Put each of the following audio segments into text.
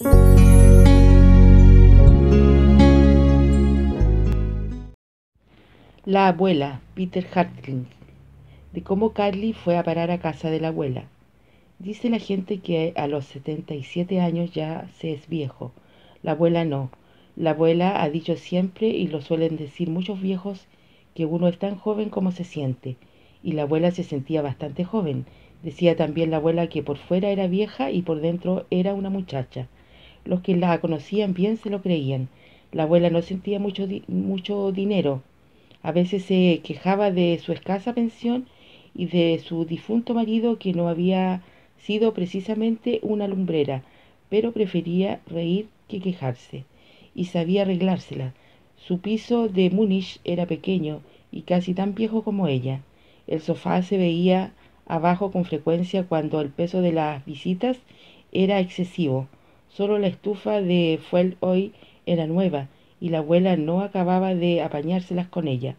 La abuela, Peter Hartling, de cómo Carly fue a parar a casa de la abuela. Dice la gente que a los 77 años ya se es viejo. La abuela no. La abuela ha dicho siempre, y lo suelen decir muchos viejos, que uno es tan joven como se siente. Y la abuela se sentía bastante joven. Decía también la abuela que por fuera era vieja y por dentro era una muchacha. Los que la conocían bien se lo creían. La abuela no sentía mucho dinero. A veces se quejaba de su escasa pensión y de su difunto marido, que no había sido precisamente una lumbrera, pero prefería reír que quejarse, y sabía arreglársela. Su piso de Múnich era pequeño y casi tan viejo como ella. El sofá se veía abajo con frecuencia cuando el peso de las visitas era excesivo. Solo la estufa de fuel hoy era nueva y la abuela no acababa de apañárselas con ella.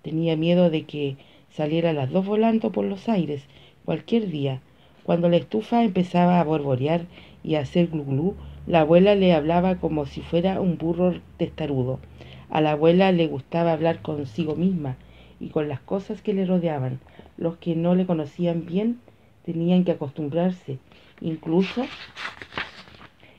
Tenía miedo de que saliera las dos volando por los aires cualquier día. Cuando la estufa empezaba a borborear y a hacer glu glu, la abuela le hablaba como si fuera un burro testarudo. A la abuela le gustaba hablar consigo misma y con las cosas que le rodeaban. Los que no le conocían bien tenían que acostumbrarse, incluso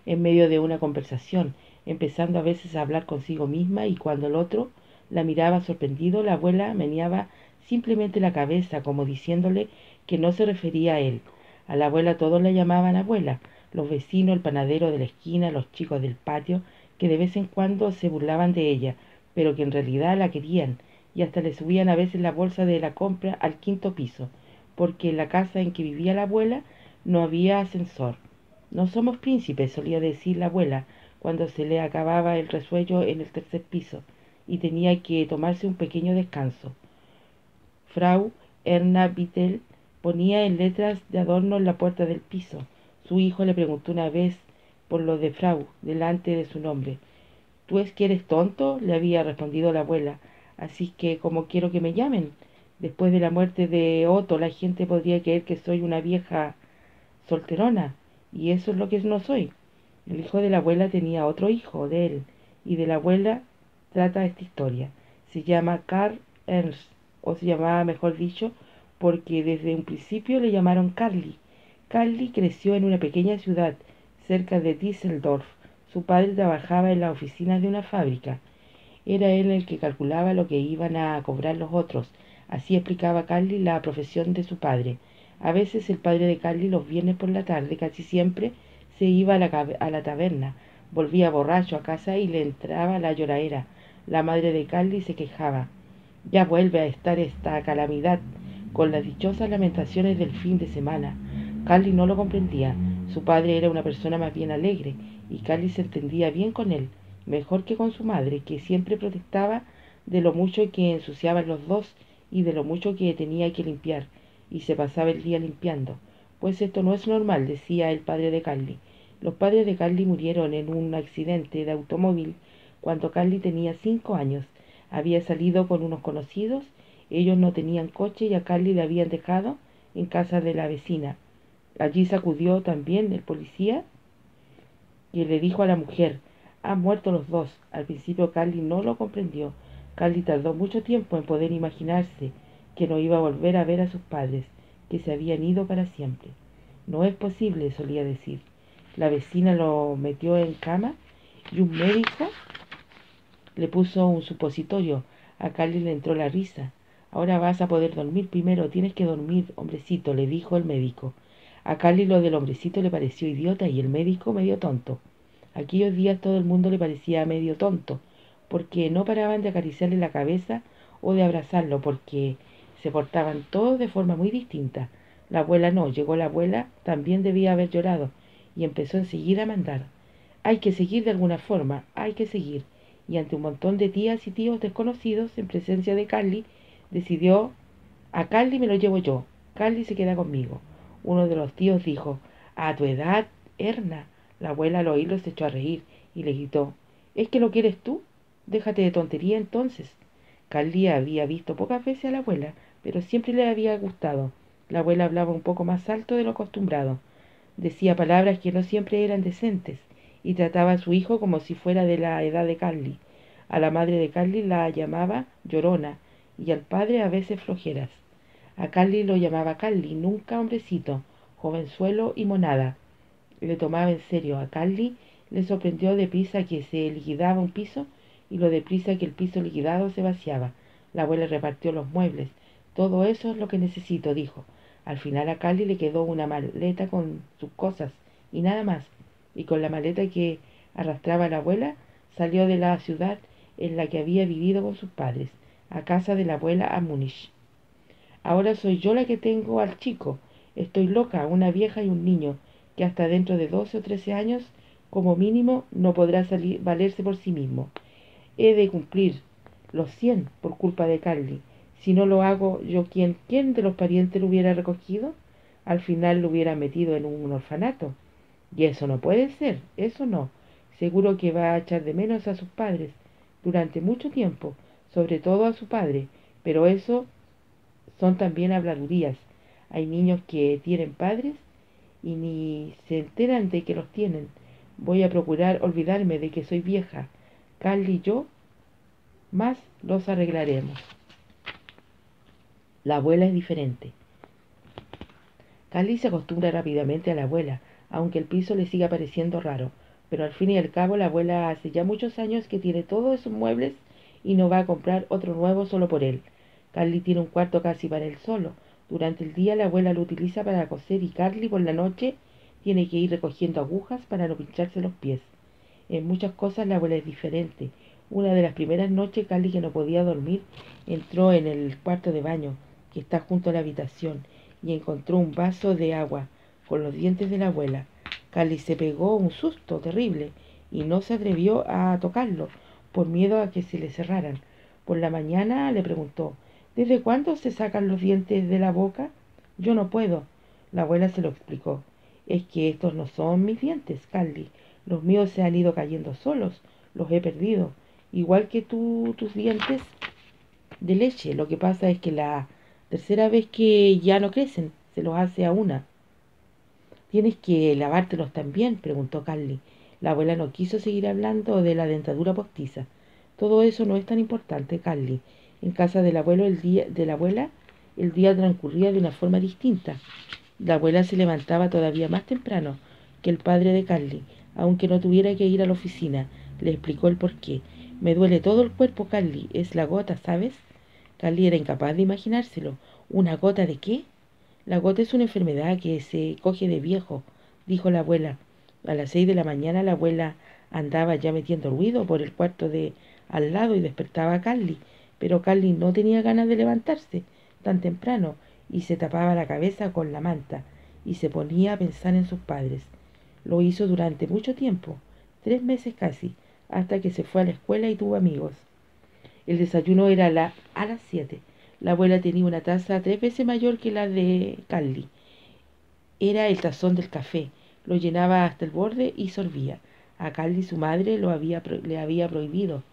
en medio de una conversación, empezando a veces a hablar consigo misma, y cuando el otro la miraba sorprendido, la abuela meneaba simplemente la cabeza como diciéndole que no se refería a él. A la abuela todos la llamaban abuela, los vecinos, el panadero de la esquina, los chicos del patio, que de vez en cuando se burlaban de ella, pero que en realidad la querían, y hasta le subían a veces la bolsa de la compra al quinto piso, porque en la casa en que vivía la abuela no había ascensor. No somos príncipes, solía decir la abuela, cuando se le acababa el resuello en el tercer piso y tenía que tomarse un pequeño descanso. Frau Erna Vittel ponía en letras de adorno en la puerta del piso. Su hijo le preguntó una vez por lo de Frau delante de su nombre. ¿Tú es que eres tonto?, le había respondido la abuela. Así que, ¿cómo quiero que me llamen? Después de la muerte de Otto, la gente podría creer que soy una vieja solterona, y eso es lo que no soy. El hijo de la abuela tenía otro hijo de él, y de la abuela trata esta historia. Se llama Karl Ernst, o se llamaba, mejor dicho, porque desde un principio le llamaron Carly. Carly creció en una pequeña ciudad cerca de Düsseldorf. Su padre trabajaba en la oficina de una fábrica. Era él el que calculaba lo que iban a cobrar los otros. Así explicaba Carly la profesión de su padre. A veces el padre de Carly los viernes por la tarde, casi siempre, se iba a la taberna. Volvía borracho a casa y le entraba la lloradera. La madre de Carly se quejaba. Ya vuelve a estar esta calamidad, con las dichosas lamentaciones del fin de semana. Carly no lo comprendía. Su padre era una persona más bien alegre, y Carly se entendía bien con él, mejor que con su madre, que siempre protestaba de lo mucho que ensuciaban los dos y de lo mucho que tenía que limpiar, y se pasaba el día limpiando. Pues esto no es normal, decía el padre de Carly. Los padres de Carly murieron en un accidente de automóvil cuando Carly tenía 5 años. Había salido con unos conocidos, ellos no tenían coche y a Carly le habían dejado en casa de la vecina. Allí sacudió también el policía, y le dijo a la mujer: han muerto los dos. Al principio Carly no lo comprendió. Carly tardó mucho tiempo en poder imaginarse que no iba a volver a ver a sus padres, que se habían ido para siempre. No es posible, solía decir. La vecina lo metió en cama y un médico le puso un supositorio. A Carly le entró la risa. Ahora vas a poder dormir primero, tienes que dormir, hombrecito, le dijo el médico. A Carly lo del hombrecito le pareció idiota y el médico medio tonto. Aquellos días todo el mundo le parecía medio tonto, porque no paraban de acariciarle la cabeza o de abrazarlo, porque se portaban todos de forma muy distinta. La abuela no, llegó la abuela, también debía haber llorado, y empezó enseguida a mandar. Hay que seguir de alguna forma, hay que seguir. Y ante un montón de tías y tíos desconocidos, en presencia de Carly, decidió: a Carly me lo llevo yo, Carly se queda conmigo. Uno de los tíos dijo: a tu edad, Erna. La abuela al oírlo se echó a reír y le gritó: ¿es que lo quieres tú? Déjate de tontería entonces. Carly había visto pocas veces a la abuela, pero siempre le había gustado. La abuela hablaba un poco más alto de lo acostumbrado. Decía palabras que no siempre eran decentes, y trataba a su hijo como si fuera de la edad de Carly. A la madre de Carly la llamaba llorona y al padre a veces flojeras. A Carly lo llamaba Carly, nunca hombrecito, jovenzuelo y monada. Le tomaba en serio. A Carly le sorprendió deprisa que se liquidaba un piso y lo deprisa que el piso liquidado se vaciaba. La abuela repartió los muebles. Todo eso es lo que necesito, dijo. Al final a Carly le quedó una maleta con sus cosas y nada más. Y con la maleta que arrastraba la abuela salió de la ciudad en la que había vivido con sus padres, a casa de la abuela a Múnich. Ahora soy yo la que tengo al chico. Estoy loca, una vieja y un niño, que hasta dentro de 12 o 13 años, como mínimo, no podrá valerse por sí mismo. He de cumplir los 100 por culpa de Carly. Si no lo hago yo, ¿quién de los parientes lo hubiera recogido? Al final lo hubiera metido en un orfanato. Y eso no puede ser, eso no. Seguro que va a echar de menos a sus padres durante mucho tiempo, sobre todo a su padre, pero eso son también habladurías. Hay niños que tienen padres y ni se enteran de que los tienen. Voy a procurar olvidarme de que soy vieja. Carly y yo más los arreglaremos. La abuela es diferente. Carly se acostumbra rápidamente a la abuela, aunque el piso le siga pareciendo raro. Pero al fin y al cabo la abuela hace ya muchos años que tiene todos esos muebles y no va a comprar otro nuevo solo por él. Carly tiene un cuarto casi para él solo. Durante el día la abuela lo utiliza para coser y Carly por la noche tiene que ir recogiendo agujas para no pincharse los pies. En muchas cosas la abuela es diferente. Una de las primeras noches Carly, que no podía dormir, entró en el cuarto de baño, que está junto a la habitación, y encontró un vaso de agua con los dientes de la abuela. Carly se pegó un susto terrible y no se atrevió a tocarlo por miedo a que se le cerraran. Por la mañana le preguntó: ¿Desde cuándo se sacan los dientes de la boca? Yo no puedo. La abuela se lo explicó. Es que estos no son mis dientes, Carly. Los míos se han ido cayendo solos. Los he perdido. Igual que tus dientes de leche. Lo que pasa es que la tercera vez que ya no crecen, se los hace a una. ¿Tienes que lavártelos también?, preguntó Carly. La abuela no quiso seguir hablando de la dentadura postiza. Todo eso no es tan importante, Carly. En casa del abuelo de la abuela, el día transcurría de una forma distinta. La abuela se levantaba todavía más temprano que el padre de Carly, aunque no tuviera que ir a la oficina. Le explicó el porqué. Me duele todo el cuerpo, Carly. Es la gota, ¿sabes? Carly era incapaz de imaginárselo. ¿Una gota de qué? La gota es una enfermedad que se coge de viejo, dijo la abuela. A las 6 de la mañana la abuela andaba ya metiendo ruido por el cuarto de al lado y despertaba a Carly, pero Carly no tenía ganas de levantarse tan temprano y se tapaba la cabeza con la manta y se ponía a pensar en sus padres. Lo hizo durante mucho tiempo, 3 meses casi, hasta que se fue a la escuela y tuvo amigos. El desayuno era a las 7. La abuela tenía una taza 3 veces mayor que la de Carly. Era el tazón del café. Lo llenaba hasta el borde y sorbía. A Carly su madre le había prohibido.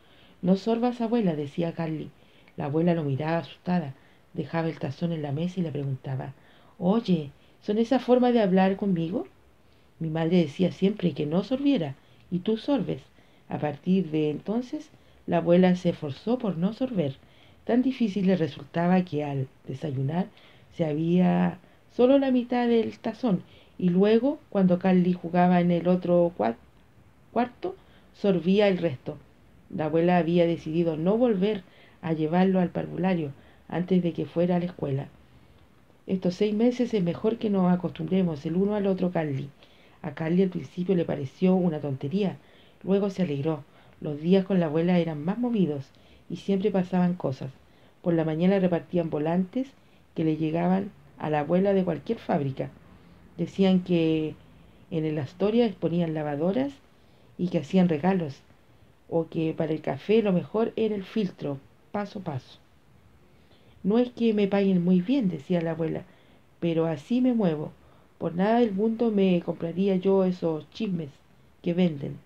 No sorbas, abuela, decía Carly. La abuela lo miraba asustada. Dejaba el tazón en la mesa y le preguntaba: Oye, ¿son esa forma de hablar conmigo? Mi madre decía siempre que no sorbiera, y tú sorbes. A partir de entonces, la abuela se esforzó por no sorber. Tan difícil le resultaba que al desayunar se había solo la mitad del tazón, y luego, cuando Carly jugaba en el otro cuarto, sorbía el resto. La abuela había decidido no volver a llevarlo al parvulario antes de que fuera a la escuela. Estos 6 meses es mejor que nos acostumbremos el uno al otro, Carly. A Carly al principio le pareció una tontería, luego se alegró. Los días con la abuela eran más movidos y siempre pasaban cosas. Por la mañana repartían volantes que le llegaban a la abuela de cualquier fábrica. Decían que en el Astoria exponían lavadoras y que hacían regalos, o que para el café lo mejor era el filtro, paso a paso. No es que me paguen muy bien, decía la abuela, pero así me muevo. Por nada del mundo me compraría yo esos chismes que venden.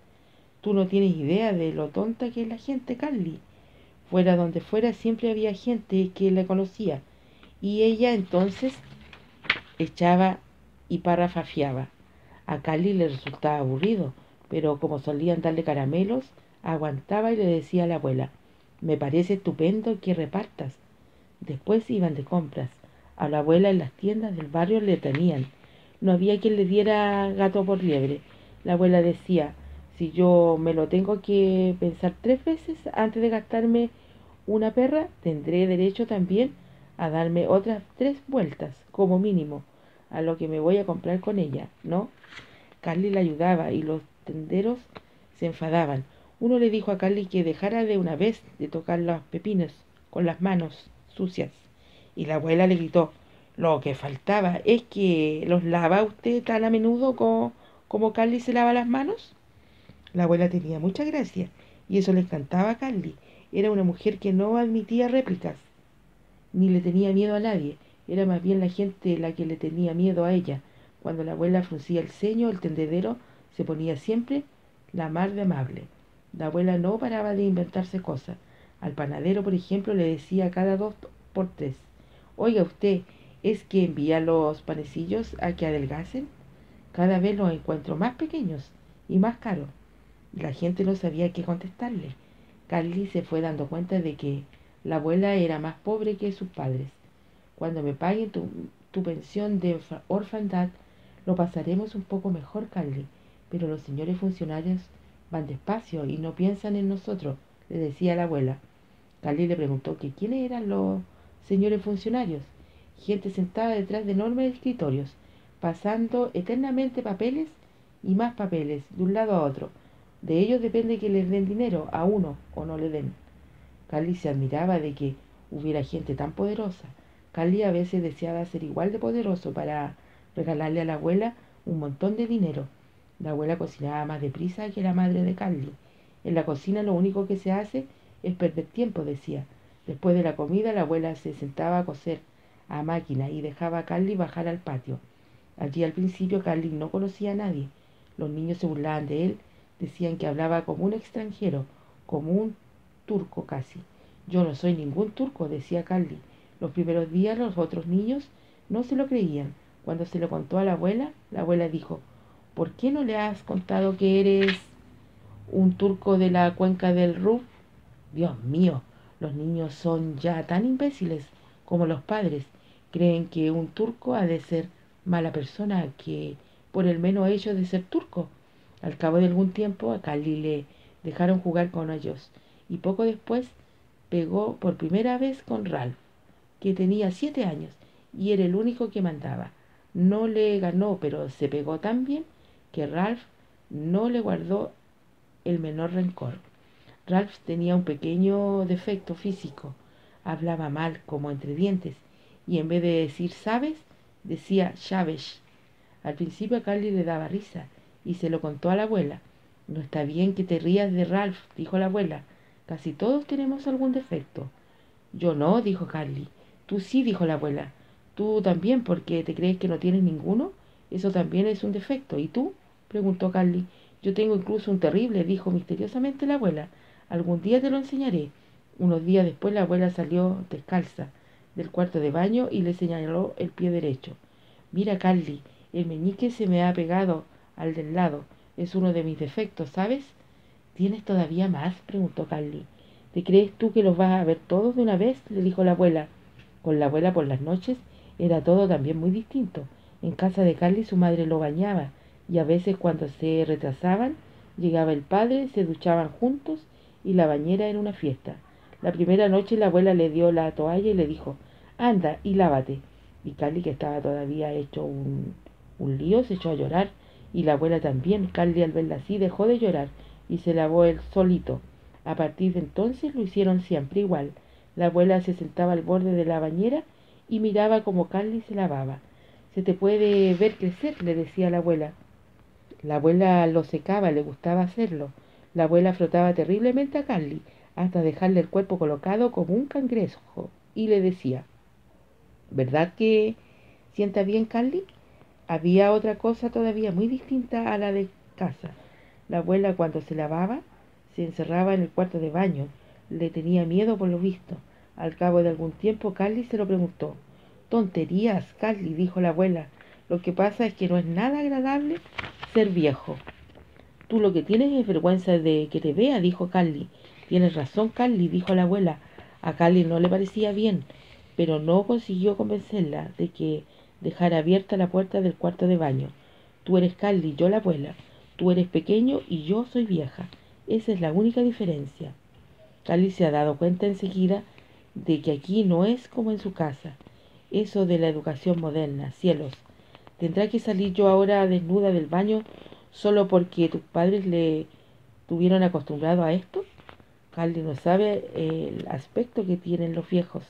Tú no tienes idea de lo tonta que es la gente, Carly. Fuera donde fuera siempre había gente que la conocía, y ella entonces echaba y parrafafiaba. A Carly le resultaba aburrido, pero como solían darle caramelos, aguantaba y le decía a la abuela: me parece estupendo que repartas. Después iban de compras. A la abuela en las tiendas del barrio le tenían. No había quien le diera gato por liebre. La abuela decía: si yo me lo tengo que pensar 3 veces antes de gastarme una perra, tendré derecho también a darme otras 3 vueltas, como mínimo, a lo que me voy a comprar con ella, ¿no? Carly la ayudaba y los tenderos se enfadaban. Uno le dijo a Carly que dejara de una vez de tocar los pepinos con las manos sucias. Y la abuela le gritó: lo que faltaba es que los lava usted tan a menudo como Carly se lava las manos. La abuela tenía mucha gracia y eso le encantaba a Carly. Era una mujer que no admitía réplicas, ni le tenía miedo a nadie. Era más bien la gente la que le tenía miedo a ella. Cuando la abuela fruncía el ceño, el tendedero se ponía siempre la mar de amable. La abuela no paraba de inventarse cosas. Al panadero, por ejemplo, le decía cada 2 por 3: oiga usted, ¿es que envía los panecillos a que adelgacen? Cada vez los encuentro más pequeños y más caros. La gente no sabía qué contestarle. Carly se fue dando cuenta de que la abuela era más pobre que sus padres. Cuando me paguen tu pensión de orfandad, lo pasaremos un poco mejor, Carly. Pero los señores funcionarios van despacio y no piensan en nosotros, le decía la abuela. Carly le preguntó que quiénes eran los señores funcionarios. Gente sentada detrás de enormes escritorios, pasando eternamente papeles y más papeles de un lado a otro. De ellos depende que les den dinero a uno o no le den. Carly se admiraba de que hubiera gente tan poderosa. Carly a veces deseaba ser igual de poderoso para regalarle a la abuela un montón de dinero. La abuela cocinaba más deprisa que la madre de Carly. En la cocina lo único que se hace es perder tiempo, decía. Después de la comida la abuela se sentaba a coser a máquina y dejaba a Carly bajar al patio. Allí al principio Carly no conocía a nadie. Los niños se burlaban de él, decían que hablaba como un extranjero, como un turco casi. Yo no soy ningún turco, decía Carly. Los primeros días los otros niños no se lo creían. Cuando se lo contó a la abuela dijo: ¿por qué no le has contado que eres un turco de la cuenca del Ruf? Dios mío, los niños son ya tan imbéciles como los padres. Creen que un turco ha de ser mala persona, que por el menos hecho de ser turco. Al cabo de algún tiempo a Carly le dejaron jugar con ellos y poco después pegó por primera vez con Ralph, que tenía 7 años y era el único que mandaba. No le ganó, pero se pegó tan bien que Ralph no le guardó el menor rencor. Ralph tenía un pequeño defecto físico. Hablaba mal, como entre dientes, y en vez de decir sabes, decía Chávez. Al principio a Carly le daba risa y se lo contó a la abuela. No está bien que te rías de Ralph, dijo la abuela. Casi todos tenemos algún defecto. Yo no, dijo Carly. Tú sí, dijo la abuela. Tú también, porque te crees que no tienes ninguno. Eso también es un defecto. ¿Y tú? Preguntó Carly. Yo tengo incluso un terrible, dijo misteriosamente la abuela. Algún día te lo enseñaré. Unos días después la abuela salió descalza del cuarto de baño y le señaló el pie derecho. Mira, Carly, el meñique se me ha pegado al del lado. Es uno de mis defectos, ¿sabes? ¿Tienes todavía más? Preguntó Carly. ¿Te crees tú que los vas a ver todos de una vez? Le dijo la abuela. Con la abuela por las noches era todo también muy distinto. En casa de Carly su madre lo bañaba y a veces cuando se retrasaban llegaba el padre, se duchaban juntos y la bañera era una fiesta. La primera noche la abuela le dio la toalla y le dijo: anda y lávate. Y Carly, que estaba todavía hecho un lío, se echó a llorar y la abuela también. Carly al verla así dejó de llorar y se lavó él solito. A partir de entonces lo hicieron siempre igual. La abuela se sentaba al borde de la bañera y miraba cómo Carly se lavaba. Se te puede ver crecer, le decía la abuela. La abuela lo secaba, le gustaba hacerlo. La abuela frotaba terriblemente a Carly hasta dejarle el cuerpo colocado como un cangrejo y le decía: ¿verdad que sienta bien, Carly? Había otra cosa todavía muy distinta a la de casa. La abuela cuando se lavaba se encerraba en el cuarto de baño. Le tenía miedo por lo visto. Al cabo de algún tiempo Carly se lo preguntó. Tonterías, Carly, dijo la abuela. Lo que pasa es que no es nada agradable ser viejo. Tú lo que tienes es vergüenza de que te vea, dijo Carly. Tienes razón, Carly, dijo la abuela. A Carly no le parecía bien, pero no consiguió convencerla de que dejara abierta la puerta del cuarto de baño. Tú eres Carly, yo la abuela. Tú eres pequeño y yo soy vieja. Esa es la única diferencia. Carly se ha dado cuenta enseguida de que aquí no es como en su casa. Eso de la educación moderna, cielos. ¿Tendrá que salir yo ahora desnuda del baño solo porque tus padres le tuvieron acostumbrado a esto? Carly no sabe el aspecto que tienen los viejos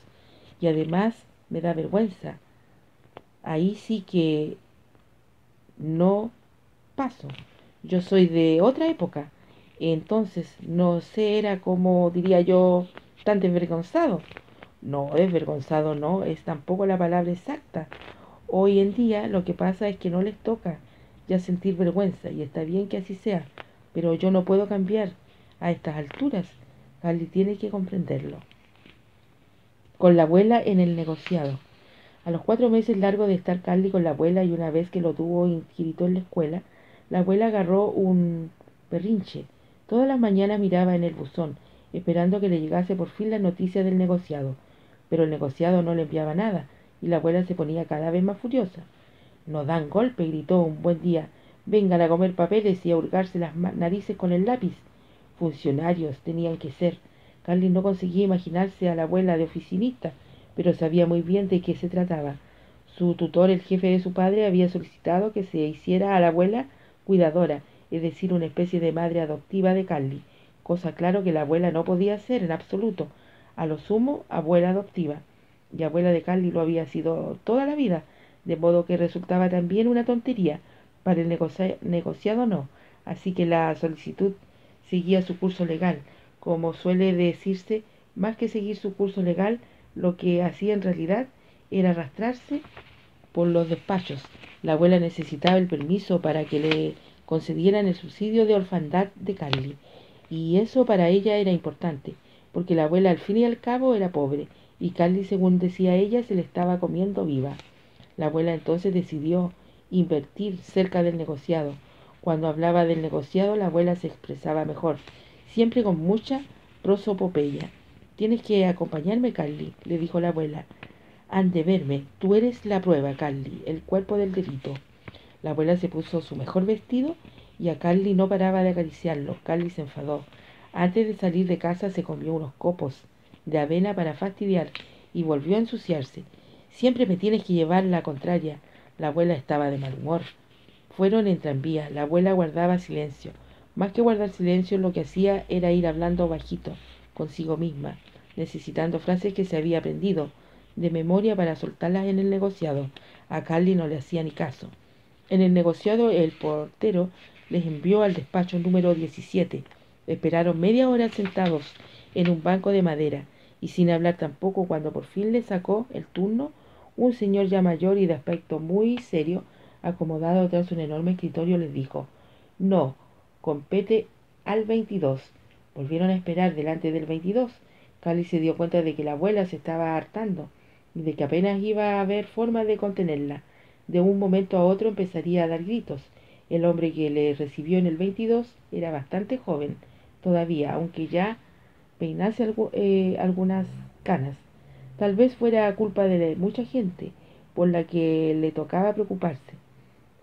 y además me da vergüenza. Ahí sí que no paso. Yo soy de otra época, entonces no sé, era como diría yo, tan desvergonzado. No, desvergonzado no, es tampoco la palabra exacta. Hoy en día lo que pasa es que no les toca ya sentir vergüenza y está bien que así sea, pero yo no puedo cambiar a estas alturas. Carly tiene que comprenderlo. Con la abuela en el negociado. A los 4 meses largos de estar Carly con la abuela y una vez que lo tuvo inscrito en la escuela, la abuela agarró un berrinche. Todas las mañanas miraba en el buzón, esperando que le llegase por fin la noticia del negociado, pero el negociado no le enviaba nada y la abuela se ponía cada vez más furiosa. No dan golpe, gritó un buen día. Vengan a comer papeles y a hurgarse las narices con el lápiz. Funcionarios tenían que ser. Carly no conseguía imaginarse a la abuela de oficinista, pero sabía muy bien de qué se trataba. Su tutor, el jefe de su padre, había solicitado que se hiciera a la abuela cuidadora, es decir, una especie de madre adoptiva de Carly, cosa claro que la abuela no podía ser en absoluto. A lo sumo, abuela adoptiva. Y abuela de Carly lo había sido toda la vida, de modo que resultaba también una tontería. Para el negociado no, así que la solicitud seguía su curso legal. Como suele decirse, más que seguir su curso legal, lo que hacía en realidad era arrastrarse por los despachos. La abuela necesitaba el permiso para que le concedieran el subsidio de orfandad de Carly, y eso para ella era importante, porque la abuela al fin y al cabo era pobre, y Carly, según decía ella, se le estaba comiendo viva. La abuela entonces decidió invertir cerca del negociado. Cuando hablaba del negociado, la abuela se expresaba mejor, siempre con mucha prosopopeya. Tienes que acompañarme, Carly, le dijo la abuela. Han de verme. Tú eres la prueba, Carly, el cuerpo del delito. La abuela se puso su mejor vestido y a Carly no paraba de acariciarlo. Carly se enfadó. Antes de salir de casa se comió unos copos de avena para fastidiar y volvió a ensuciarse. Siempre me tienes que llevar la contraria. La abuela estaba de mal humor. Fueron en tranvía. La abuela guardaba silencio. Más que guardar silencio, lo que hacía era ir hablando bajito, consigo misma, necesitando frases que se había aprendido de memoria para soltarlas en el negociado. A Carly no le hacía ni caso. En el negociado el portero les envió al despacho número 17. Esperaron media hora sentados en un banco de madera y sin hablar tampoco cuando por fin le sacó el turno un señor ya mayor y de aspecto muy serio, acomodado tras un enorme escritorio, les dijo: no, compete al 22. Volvieron a esperar delante del 22. Carly se dio cuenta de que la abuela se estaba hartando y de que apenas iba a haber forma de contenerla. De un momento a otro empezaría a dar gritos. El hombre que le recibió en el 22 era bastante joven todavía, aunque ya peinase algunas canas. Tal vez fuera culpa de mucha gente por la que le tocaba preocuparse.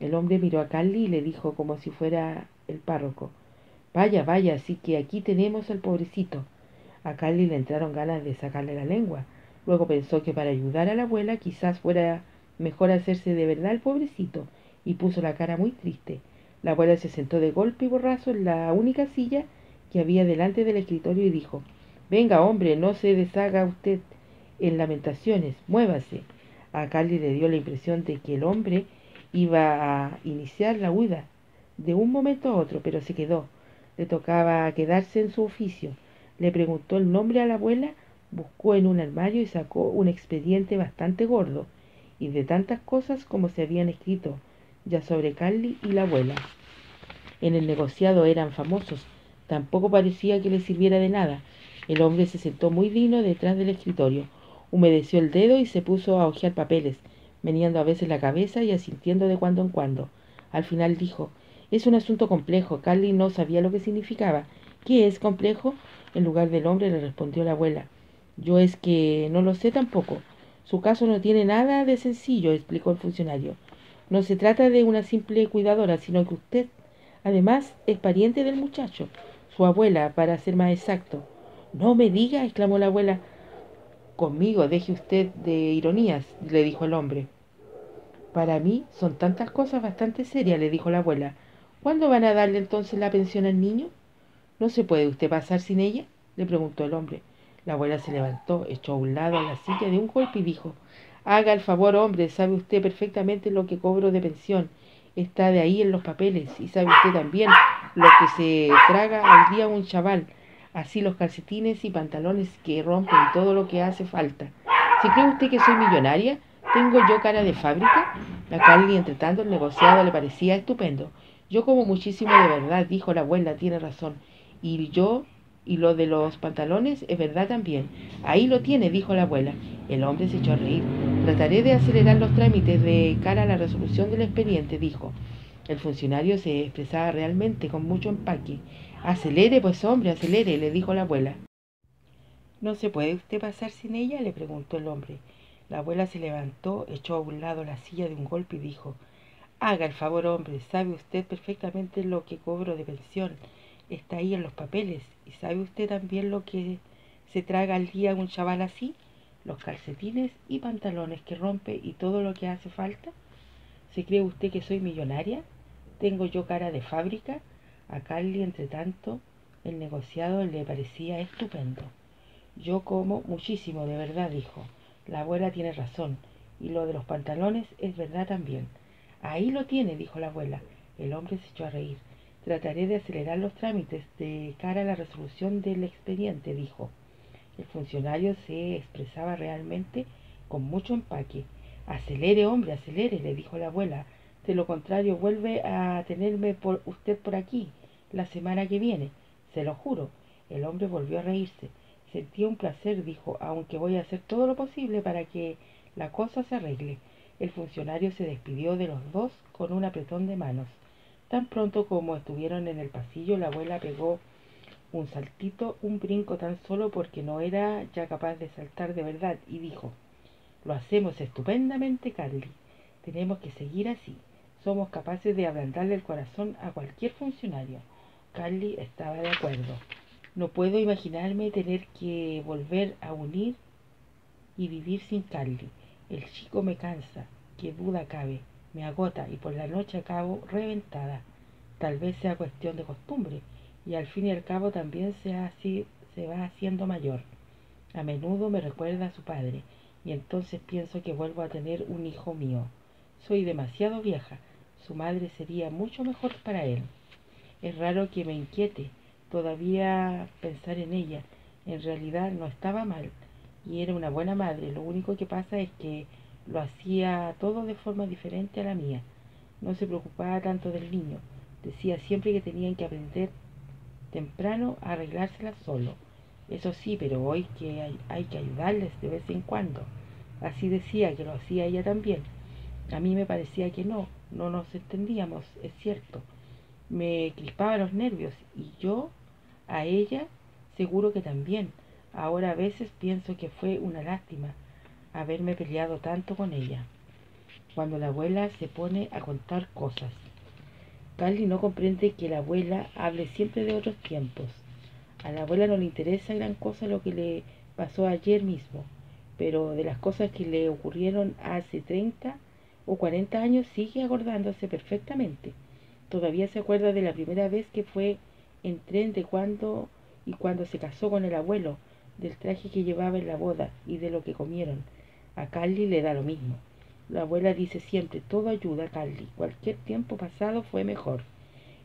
El hombre miró a Carly y le dijo como si fuera el párroco: vaya, vaya, así que aquí tenemos al pobrecito. A Carly le entraron ganas de sacarle la lengua. Luego pensó que para ayudar a la abuela quizás fuera mejor hacerse de verdad el pobrecito, y puso la cara muy triste. La abuela se sentó de golpe y borrazo en la única silla que había delante del escritorio y dijo: venga, hombre, no se deshaga usted en lamentaciones, muévase. A Carly le dio la impresión de que el hombre iba a iniciar la huida de un momento a otro, pero se quedó. Le tocaba quedarse en su oficio. Le preguntó el nombre a la abuela, buscó en un armario y sacó un expediente bastante gordo, y de tantas cosas como se habían escrito ya sobre Carly y la abuela. En el negociado eran famosos. Tampoco parecía que le sirviera de nada. El hombre se sentó muy digno detrás del escritorio, humedeció el dedo y se puso a hojear papeles, meneando a veces la cabeza y asintiendo de cuando en cuando. Al final dijo: Es un asunto complejo. Carly no sabía lo que significaba. ¿Qué es complejo? En lugar del hombre le respondió la abuela. Yo es que no lo sé tampoco. Su caso no tiene nada de sencillo, explicó el funcionario. No se trata de una simple cuidadora, sino que usted, además, es pariente del muchacho, su abuela, para ser más exacto. No me diga, exclamó la abuela. Conmigo, deje usted de ironías, le dijo el hombre. Para mí son tantas cosas bastante serias, le dijo la abuela. ¿Cuándo van a darle entonces la pensión al niño? ¿No se puede usted pasar sin ella? Le preguntó el hombre. La abuela se levantó, echó a un lado a la silla de un golpe y dijo, haga el favor, hombre, sabe usted perfectamente lo que cobro de pensión. Está de ahí en los papeles y sabe usted también lo que se traga al día un chaval. Así los calcetines y pantalones que rompen y todo lo que hace falta. ¿Se cree usted que soy millonaria? ¿Tengo yo cara de fábrica? A Carly, entre tanto, el negociado le parecía estupendo. Yo como muchísimo de verdad, dijo la abuela, tiene razón. Y yo, y lo de los pantalones es verdad también. Ahí lo tiene, dijo la abuela. El hombre se echó a reír. Trataré de acelerar los trámites de cara a la resolución del expediente, dijo. El funcionario se expresaba realmente con mucho empaque. Acelere, pues hombre, acelere, le dijo la abuela. ¿No se puede usted pasar sin ella? Le preguntó el hombre. La abuela se levantó, echó a un lado la silla de un golpe y dijo, haga el favor, hombre, sabe usted perfectamente lo que cobro de pensión. Está ahí en los papeles. ¿Y sabe usted también lo que se traga al día un chaval así? Los calcetines y pantalones que rompe y todo lo que hace falta. ¿Se cree usted que soy millonaria? ¿Tengo yo cara de fábrica? A Carly, entre tanto, el negociado le parecía estupendo. Yo como muchísimo, de verdad, dijo. La abuela tiene razón. Y lo de los pantalones es verdad también. Ahí lo tiene, dijo la abuela. El hombre se echó a reír. Trataré de acelerar los trámites de cara a la resolución del expediente, dijo. El funcionario se expresaba realmente con mucho empaque. Acelere, hombre, acelere, le dijo la abuela. De lo contrario, vuelve a tenerme usted por aquí la semana que viene. Se lo juro. El hombre volvió a reírse. Sentía un placer, dijo, aunque voy a hacer todo lo posible para que la cosa se arregle. El funcionario se despidió de los dos con un apretón de manos. Tan pronto como estuvieron en el pasillo, la abuela pegó un saltito, un brinco tan solo porque no era ya capaz de saltar de verdad, y dijo, lo hacemos estupendamente, Carly. Tenemos que seguir así. Somos capaces de ablandarle el corazón a cualquier funcionario. Carly estaba de acuerdo. No puedo imaginarme tener que volver a unir y vivir sin Carly. El chico me cansa, que duda cabe, me agota y por la noche acabo reventada. Tal vez sea cuestión de costumbre y al fin y al cabo también se va haciendo mayor. A menudo me recuerda a su padre y entonces pienso que vuelvo a tener un hijo mío. Soy demasiado vieja, su madre sería mucho mejor para él. Es raro que me inquiete todavía pensar en ella. En realidad no estaba mal y era una buena madre. Lo único que pasa es que lo hacía todo de forma diferente a la mía. No se preocupaba tanto del niño. Decía siempre que tenían que aprender temprano a arreglárselas solo. Eso sí, pero hoy que hay que ayudarles de vez en cuando. Así decía que lo hacía ella también. A mí me parecía que no nos entendíamos, es cierto. Me crispaba los nervios y yo a ella seguro que también. Ahora a veces pienso que fue una lástima haberme peleado tanto con ella. Cuando la abuela se pone a contar cosas. Carly no comprende que la abuela hable siempre de otros tiempos. A la abuela no le interesa gran cosa lo que le pasó ayer mismo, pero de las cosas que le ocurrieron hace 30 o 40 años sigue acordándose perfectamente. Todavía se acuerda de la primera vez que fue en tren de cuando se casó con el abuelo, del traje que llevaba en la boda y de lo que comieron. A Carly le da lo mismo. La abuela dice siempre, todo ayuda, Carly. Cualquier tiempo pasado fue mejor.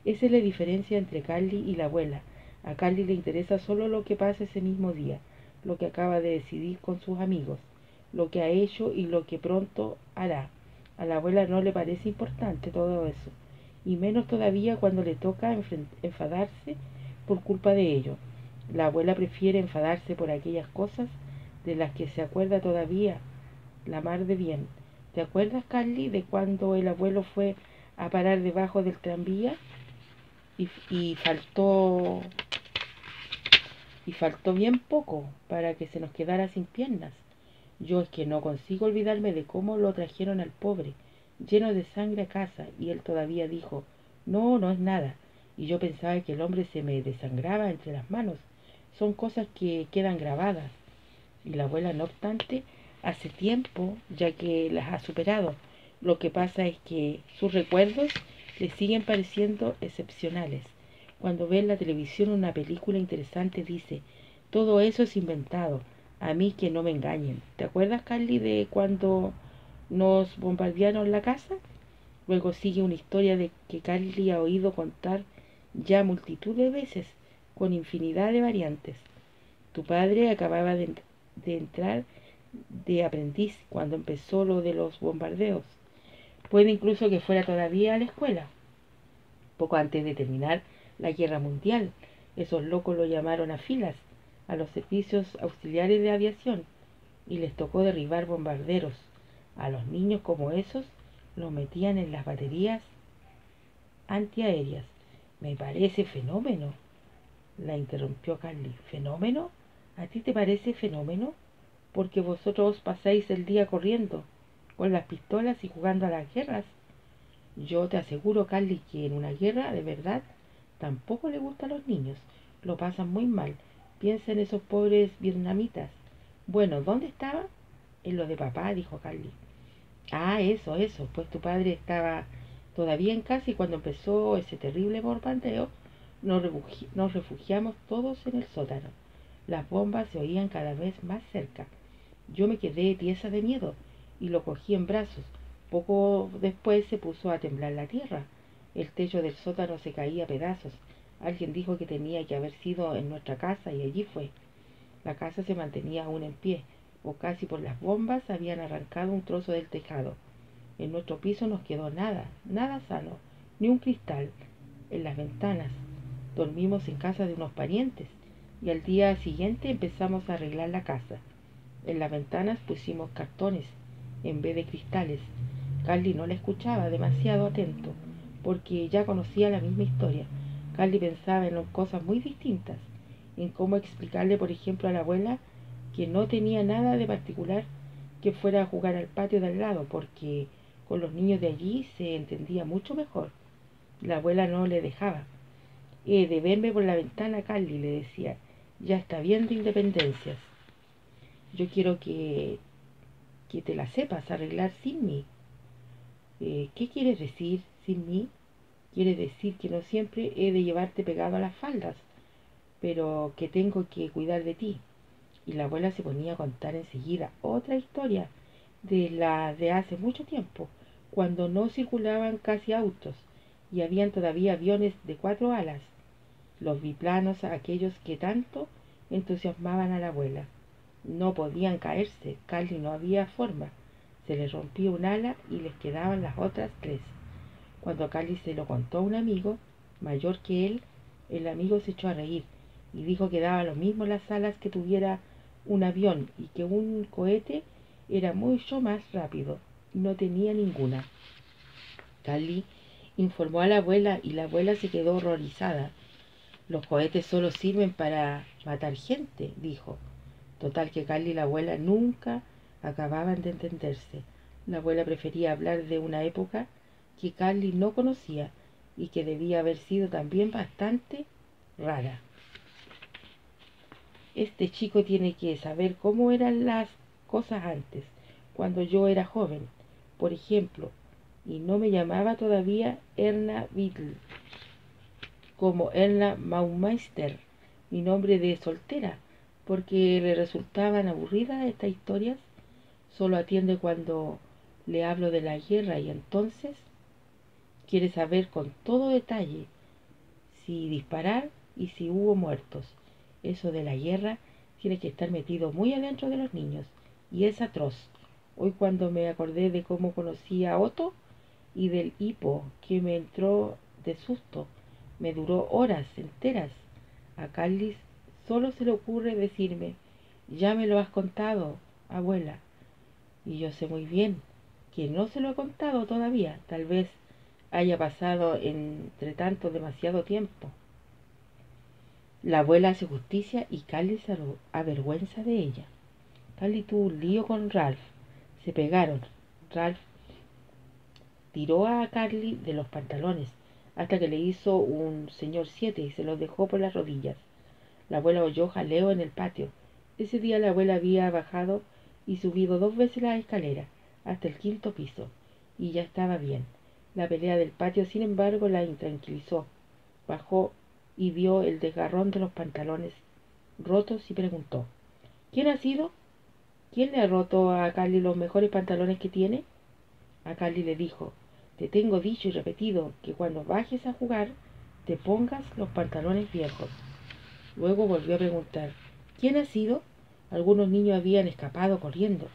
Esa es la diferencia entre Carly y la abuela. A Carly le interesa solo lo que pasa ese mismo día, lo que acaba de decidir con sus amigos, lo que ha hecho y lo que pronto hará. A la abuela no le parece importante todo eso, y menos todavía cuando le toca enfadarse por culpa de ello. La abuela prefiere enfadarse por aquellas cosas de las que se acuerda todavía la mar de bien. ¿Te acuerdas, Carly, de cuando el abuelo fue a parar debajo del tranvía y faltó bien poco para que se nos quedara sin piernas. Yo es que no consigo olvidarme de cómo lo trajeron al pobre, lleno de sangre a casa, y él todavía dijo, no, no es nada. Y yo pensaba que el hombre se me desangraba entre las manos. Son cosas que quedan grabadas. Y la abuela, no obstante, hace tiempo ya que las ha superado. Lo que pasa es que sus recuerdos le siguen pareciendo excepcionales. Cuando ve en la televisión una película interesante dice, todo eso es inventado, a mí que no me engañen. ¿Te acuerdas, Carly, de cuando nos bombardearon la casa? Luego sigue una historia de que Carly ha oído contar ya multitud de veces, con infinidad de variantes. Tu padre acababa de entrar de aprendiz cuando empezó lo de los bombardeos. Puede incluso que fuera todavía a la escuela, poco antes de terminar la guerra mundial. Esos locos lo llamaron a filas, a los servicios auxiliares de aviación, y les tocó derribar bombarderos. A los niños como esos los metían en las baterías antiaéreas. Me parece fenómeno, la interrumpió Carly. ¿Fenómeno? ¿A ti te parece fenómeno? Porque vosotros pasáis el día corriendo con las pistolas y jugando a las guerras. Yo te aseguro, Carly, que en una guerra de verdad tampoco le gusta a los niños. Lo pasan muy mal. Piensa en esos pobres vietnamitas. Bueno, ¿dónde estaba? En lo de papá, dijo Carly. Ah, eso. Pues tu padre estaba todavía en casa y cuando empezó ese terrible bombardeo nos refugiamos todos en el sótano. Las bombas se oían cada vez más cerca. Yo me quedé tiesa de miedo y lo cogí en brazos. Poco después se puso a temblar la tierra. El techo del sótano se caía a pedazos. Alguien dijo que tenía que haber sido en nuestra casa y allí fue. La casa se mantenía aún en pie, o casi por las bombas habían arrancado un trozo del tejado. En nuestro piso nos quedó nada, nada sano, ni un cristal en las ventanas. Dormimos en casa de unos parientes y al día siguiente empezamos a arreglar la casa. En las ventanas pusimos cartones en vez de cristales. Carly no la escuchaba, demasiado atento, porque ya conocía la misma historia. Carly pensaba en cosas muy distintas, en cómo explicarle, por ejemplo, a la abuela que no tenía nada de particular que fuera a jugar al patio de al lado, porque con los niños de allí se entendía mucho mejor. La abuela no le dejaba. De verme por la ventana, Carly, le decía, ya está bien de independencias. Yo quiero que te la sepas arreglar sin mí. ¿Qué quieres decir sin mí? Quiere decir que no siempre he de llevarte pegado a las faldas, pero que tengo que cuidar de ti. Y la abuela se ponía a contar enseguida otra historia de la de hace mucho tiempo, cuando no circulaban casi autos y habían todavía aviones de 4 alas, los biplanos aquellos que tanto entusiasmaban a la abuela. No podían caerse, Carly no había forma. Se les rompía un ala y les quedaban las otras 3. Cuando Carly se lo contó a un amigo, mayor que él, el amigo se echó a reír y dijo que daba lo mismo las alas que tuviera un avión y que un cohete era mucho más rápido. No tenía ninguna. Carly informó a la abuela y la abuela se quedó horrorizada. Los cohetes solo sirven para matar gente, dijo. Total que Carly y la abuela nunca acababan de entenderse. La abuela prefería hablar de una época que Carly no conocía y que debía haber sido también bastante rara. Este chico tiene que saber cómo eran las cosas antes, cuando yo era joven, por ejemplo, y no me llamaba todavía Erna Beadle, como Erna Maumeister, mi nombre de soltera, porque le resultaban aburridas estas historias. Solo atiende cuando le hablo de la guerra y entonces quiere saber con todo detalle si disparar y si hubo muertos. Eso de la guerra tiene que estar metido muy adentro de los niños y es atroz. Hoy cuando me acordé de cómo conocí a Otto y del hipo que me entró de susto, me duró horas enteras. A Carlis solo se le ocurre decirme, ya me lo has contado, abuela. Y yo sé muy bien que no se lo he contado todavía. Tal vez haya pasado entre tanto demasiado tiempo. La abuela hace justicia y Carly se avergüenza de ella. Carly tuvo un lío con Ralph. Se pegaron. Ralph tiró a Carly de los pantalones hasta que le hizo un señor 7 y se los dejó por las rodillas. La abuela oyó jaleo en el patio. Ese día la abuela había bajado y subido 2 veces la escalera hasta el 5.º piso y ya estaba bien. La pelea del patio, sin embargo, la intranquilizó. Bajó y vio el desgarrón de los pantalones rotos y preguntó: ¿Quién ha sido? ¿Quién le ha roto a Carly los mejores pantalones que tiene? A Carly le dijo: te tengo dicho y repetido que cuando bajes a jugar te pongas los pantalones viejos. Luego volvió a preguntar: ¿quién ha sido? Algunos niños habían escapado corriendo,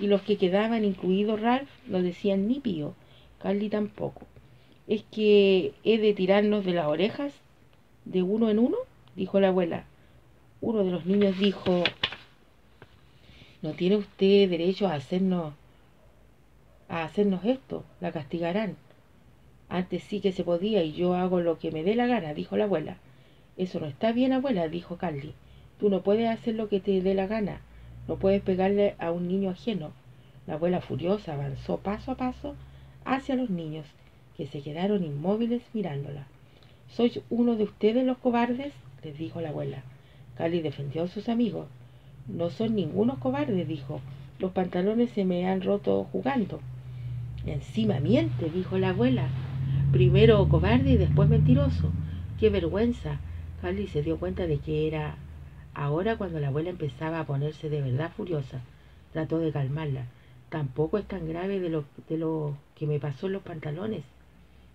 y los que quedaban, incluido Ralph, no decían ni pío. Carly tampoco. ¿Es que he de tirarnos de las orejas de uno en uno?, dijo la abuela. Uno de los niños dijo: no tiene usted derecho a hacernos esto, la castigarán. Antes sí que se podía y yo hago lo que me dé la gana, dijo la abuela. Eso no está bien, abuela, dijo Carly. Tú no puedes hacer lo que te dé la gana. No puedes pegarle a un niño ajeno. La abuela furiosa avanzó paso a paso hacia los niños, que se quedaron inmóviles mirándola. ¿Sois uno de ustedes los cobardes?, les dijo la abuela. Carly defendió a sus amigos. No son ningunos cobardes, dijo. Los pantalones se me han roto jugando. Encima miente, dijo la abuela. Primero cobarde y después mentiroso. ¡Qué vergüenza! Carly se dio cuenta de que era ahora cuando la abuela empezaba a ponerse de verdad furiosa. Trató de calmarla. Tampoco es tan grave de lo que me pasó en los pantalones.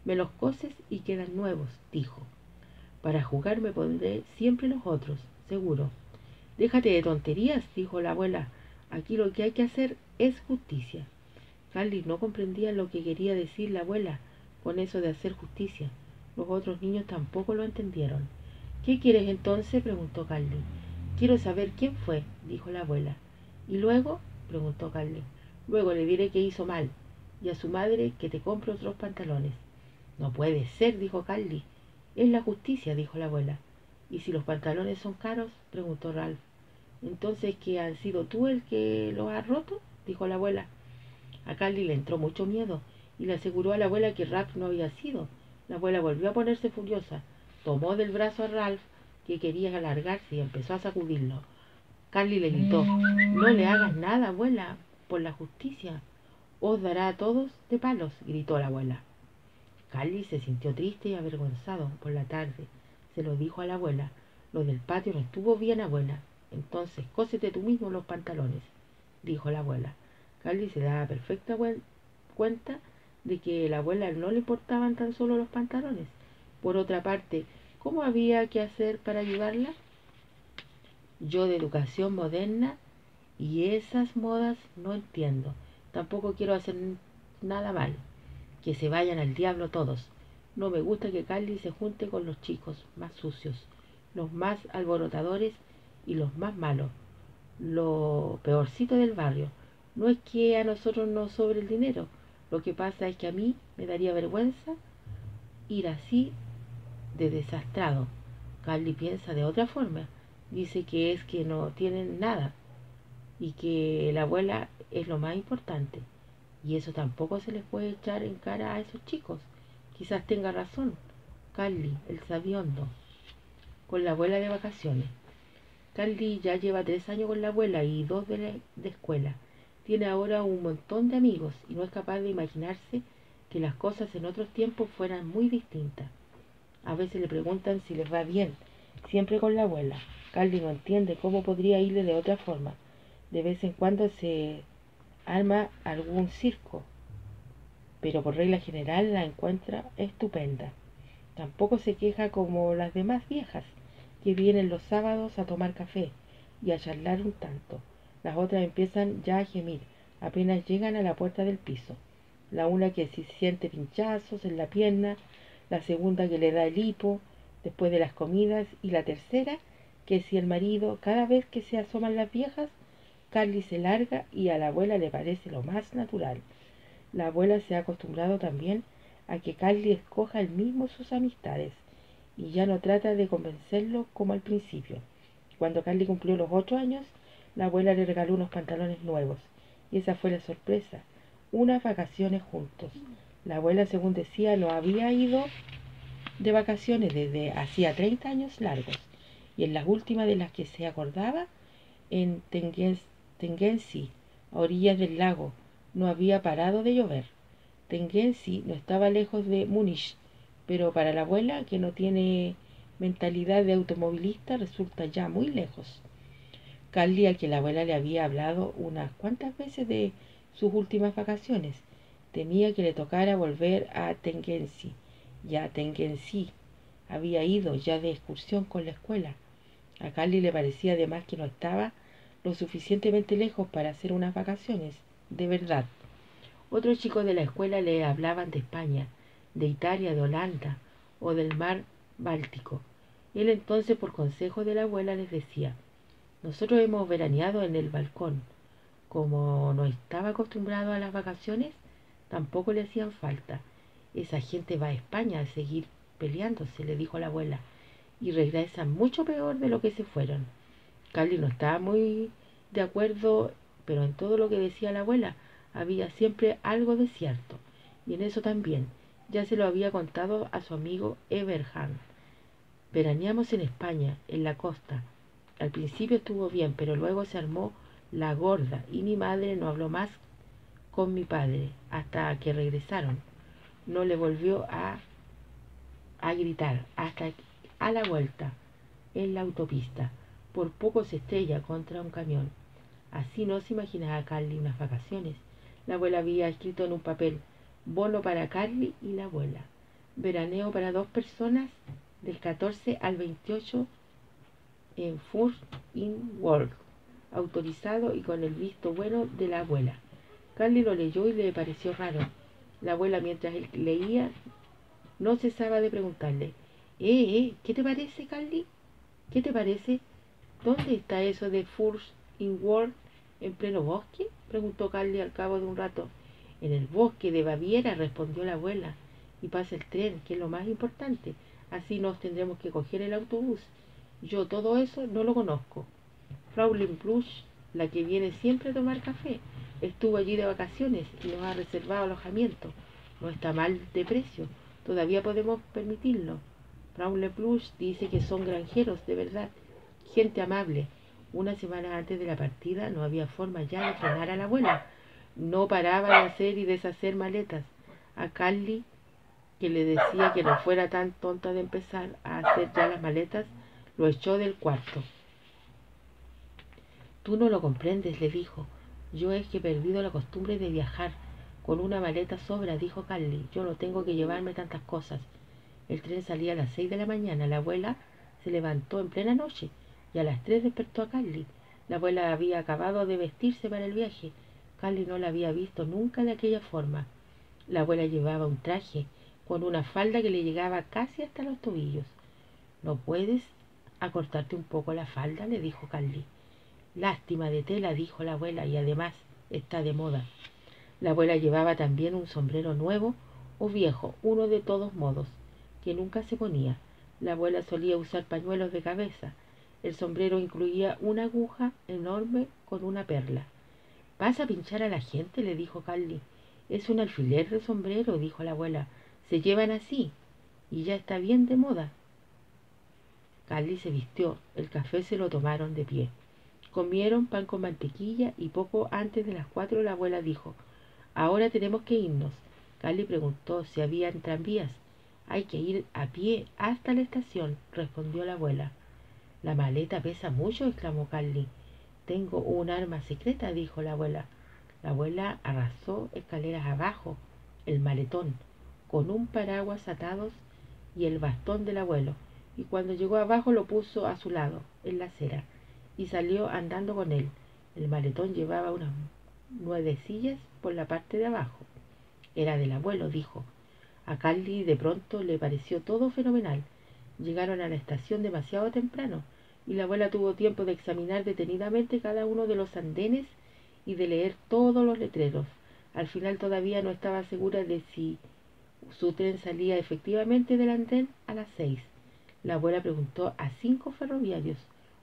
Me los coses y quedan nuevos, dijo. Para jugar me pondré siempre los otros, seguro. Déjate de tonterías, dijo la abuela. Aquí lo que hay que hacer es justicia. Carly no comprendía lo que quería decir la abuela con eso de hacer justicia. Los otros niños tampoco lo entendieron. ¿Qué quieres entonces?, preguntó Carly. Quiero saber quién fue, dijo la abuela. ¿Y luego?, preguntó Carly. Luego le diré que hizo mal, y a su madre que te compre otros pantalones. No puede ser, dijo Carly. Es la justicia, dijo la abuela. ¿Y si los pantalones son caros?, preguntó Ralph. ¿Entonces que has sido tú el que los has roto?, dijo la abuela. A Carly le entró mucho miedo y le aseguró a la abuela que Ralph no había sido. La abuela volvió a ponerse furiosa. Tomó del brazo a Ralph, que quería alargarse, y empezó a sacudirlo. Carly le gritó: no le hagas nada, abuela, por la justicia. Os dará a todos de palos, gritó la abuela. Carly se sintió triste y avergonzado. Por la tarde se lo dijo a la abuela: lo del patio no estuvo bien, abuela. Entonces cósete tú mismo los pantalones, dijo la abuela. Carly se daba perfecta cuenta de que a la abuela no le importaban tan solo los pantalones. Por otra parte, ¿cómo había que hacer para ayudarla? Yo de educación moderna y esas modas no entiendo. Tampoco quiero hacer nada mal. Que se vayan al diablo todos. No me gusta que Carly se junte con los chicos más sucios, los más alborotadores y los más malos, lo peorcito del barrio. No es que a nosotros nos sobre el dinero. Lo que pasa es que a mí me daría vergüenza ir así de desastrado. Carly piensa de otra forma. Dice que es que no tienen nada y que la abuela es lo más importante. Y eso tampoco se les puede echar en cara a esos chicos. Quizás tenga razón Carly, el sabiondo. Con la abuela de vacaciones. Carly ya lleva 3 años con la abuela y 2 de escuela. Tiene ahora un montón de amigos y no es capaz de imaginarse que las cosas en otros tiempos fueran muy distintas. A veces le preguntan si les va bien, siempre con la abuela. Carly no entiende cómo podría irle de otra forma. De vez en cuando se arma algún circo, pero por regla general la encuentra estupenda. Tampoco se queja como las demás viejas, que vienen los sábados a tomar café y a charlar un tanto. Las otras empiezan ya a gemir apenas llegan a la puerta del piso. La una que si siente pinchazos en la pierna, la segunda que le da el hipo después de las comidas, y la tercera que si el marido, cada vez que se asoman las viejas, Carly se larga y a la abuela le parece lo más natural. La abuela se ha acostumbrado también a que Carly escoja él mismo sus amistades y ya no trata de convencerlo como al principio. Cuando Carly cumplió los 8 años, la abuela le regaló unos pantalones nuevos y esa fue la sorpresa, unas vacaciones juntos. La abuela, según decía, no había ido de vacaciones desde hacía 30 años largos y en las últimas de las que se acordaba, en Tengensi, a orillas del lago, no había parado de llover. Tengensi no estaba lejos de Múnich, pero para la abuela, que no tiene mentalidad de automovilista, resulta ya muy lejos. Carly, al que la abuela le había hablado unas cuantas veces de sus últimas vacaciones, temía que le tocara volver a Tengensi. Ya Tengensi había ido ya de excursión con la escuela. A Carly le parecía además que no estaba lo suficientemente lejos para hacer unas vacaciones, de verdad. Otros chicos de la escuela le hablaban de España, de Italia, de Holanda o del mar Báltico. Él entonces, por consejo de la abuela, les decía: nosotros hemos veraneado en el balcón. Como no estaba acostumbrado a las vacaciones, tampoco le hacían falta. Esa gente va a España a seguir peleándose, le dijo la abuela, y regresan mucho peor de lo que se fueron. Carly no estaba muy de acuerdo, pero en todo lo que decía la abuela había siempre algo de cierto, y en eso también. Ya se lo había contado a su amigo Everhard. Veraneamos en España, en la costa. Al principio estuvo bien, pero luego se armó la gorda y mi madre no habló más con mi padre hasta que regresaron. No le volvió a gritar hasta a la vuelta en la autopista. Por poco se estrella contra un camión. Así no se imaginaba Carly unas vacaciones. La abuela había escrito en un papel: bono para Carly y la abuela. Veraneo para 2 personas del 14 al 28 en First in World. Autorizado y con el visto bueno de la abuela. Carly lo leyó y le pareció raro. La abuela, mientras él leía, no cesaba de preguntarle: ¿qué te parece, Carly? ¿Qué te parece? ¿Dónde está eso de First in World? ¿En pleno bosque?, preguntó Carly al cabo de un rato. En el bosque de Baviera, respondió la abuela. Y pasa el tren, que es lo más importante. Así nos tendremos que coger el autobús. Yo todo eso no lo conozco. Fraulein Blush, la que viene siempre a tomar café, estuvo allí de vacaciones y nos ha reservado alojamiento. No está mal de precio, todavía podemos permitirlo. Fraulein Blush dice que son granjeros, de verdad, gente amable. Una semana antes de la partida no había forma ya de frenar a la abuela. No paraba de hacer y deshacer maletas. A Carly, que le decía que no fuera tan tonta de empezar a hacer ya las maletas, lo echó del cuarto. Tú no lo comprendes, le dijo. Yo es que he perdido la costumbre de viajar. Con una maleta sobra, dijo Carly. Yo no tengo que llevarme tantas cosas. El tren salía a las 6 de la mañana. La abuela se levantó en plena noche y a las 3 despertó a Carly. La abuela había acabado de vestirse para el viaje. Carly no la había visto nunca de aquella forma. La abuela llevaba un traje con una falda que le llegaba casi hasta los tobillos. ¿No puedes acortarte un poco la falda?, le dijo Carly. Lástima de tela, dijo la abuela, y además está de moda. La abuela llevaba también un sombrero nuevo o viejo, uno de todos modos, que nunca se ponía. La abuela solía usar pañuelos de cabeza. El sombrero incluía una aguja enorme con una perla. ¿Vas a pinchar a la gente?, le dijo Carly. Es un alfiler de sombrero, dijo la abuela. Se llevan así, y ya está bien de moda. Carly se vistió. El café se lo tomaron de pie. Comieron pan con mantequilla y poco antes de las 4 la abuela dijo: ahora tenemos que irnos. Carly preguntó si habían tranvías. Hay que ir a pie hasta la estación, respondió la abuela. La maleta pesa mucho, exclamó Carly. Tengo un arma secreta, dijo la abuela. La abuela arrasó escaleras abajo el maletón, con un paraguas atados y el bastón del abuelo, y cuando llegó abajo lo puso a su lado, en la acera, y salió andando con él. El maletón llevaba unas 9 sillas por la parte de abajo. Era del abuelo, dijo. A Carly de pronto le pareció todo fenomenal. Llegaron a la estación demasiado temprano, y la abuela tuvo tiempo de examinar detenidamente cada uno de los andenes y de leer todos los letreros. Al final todavía no estaba segura de si Su tren salía efectivamente del andén a las 6. La abuela preguntó a 5 ferroviarios,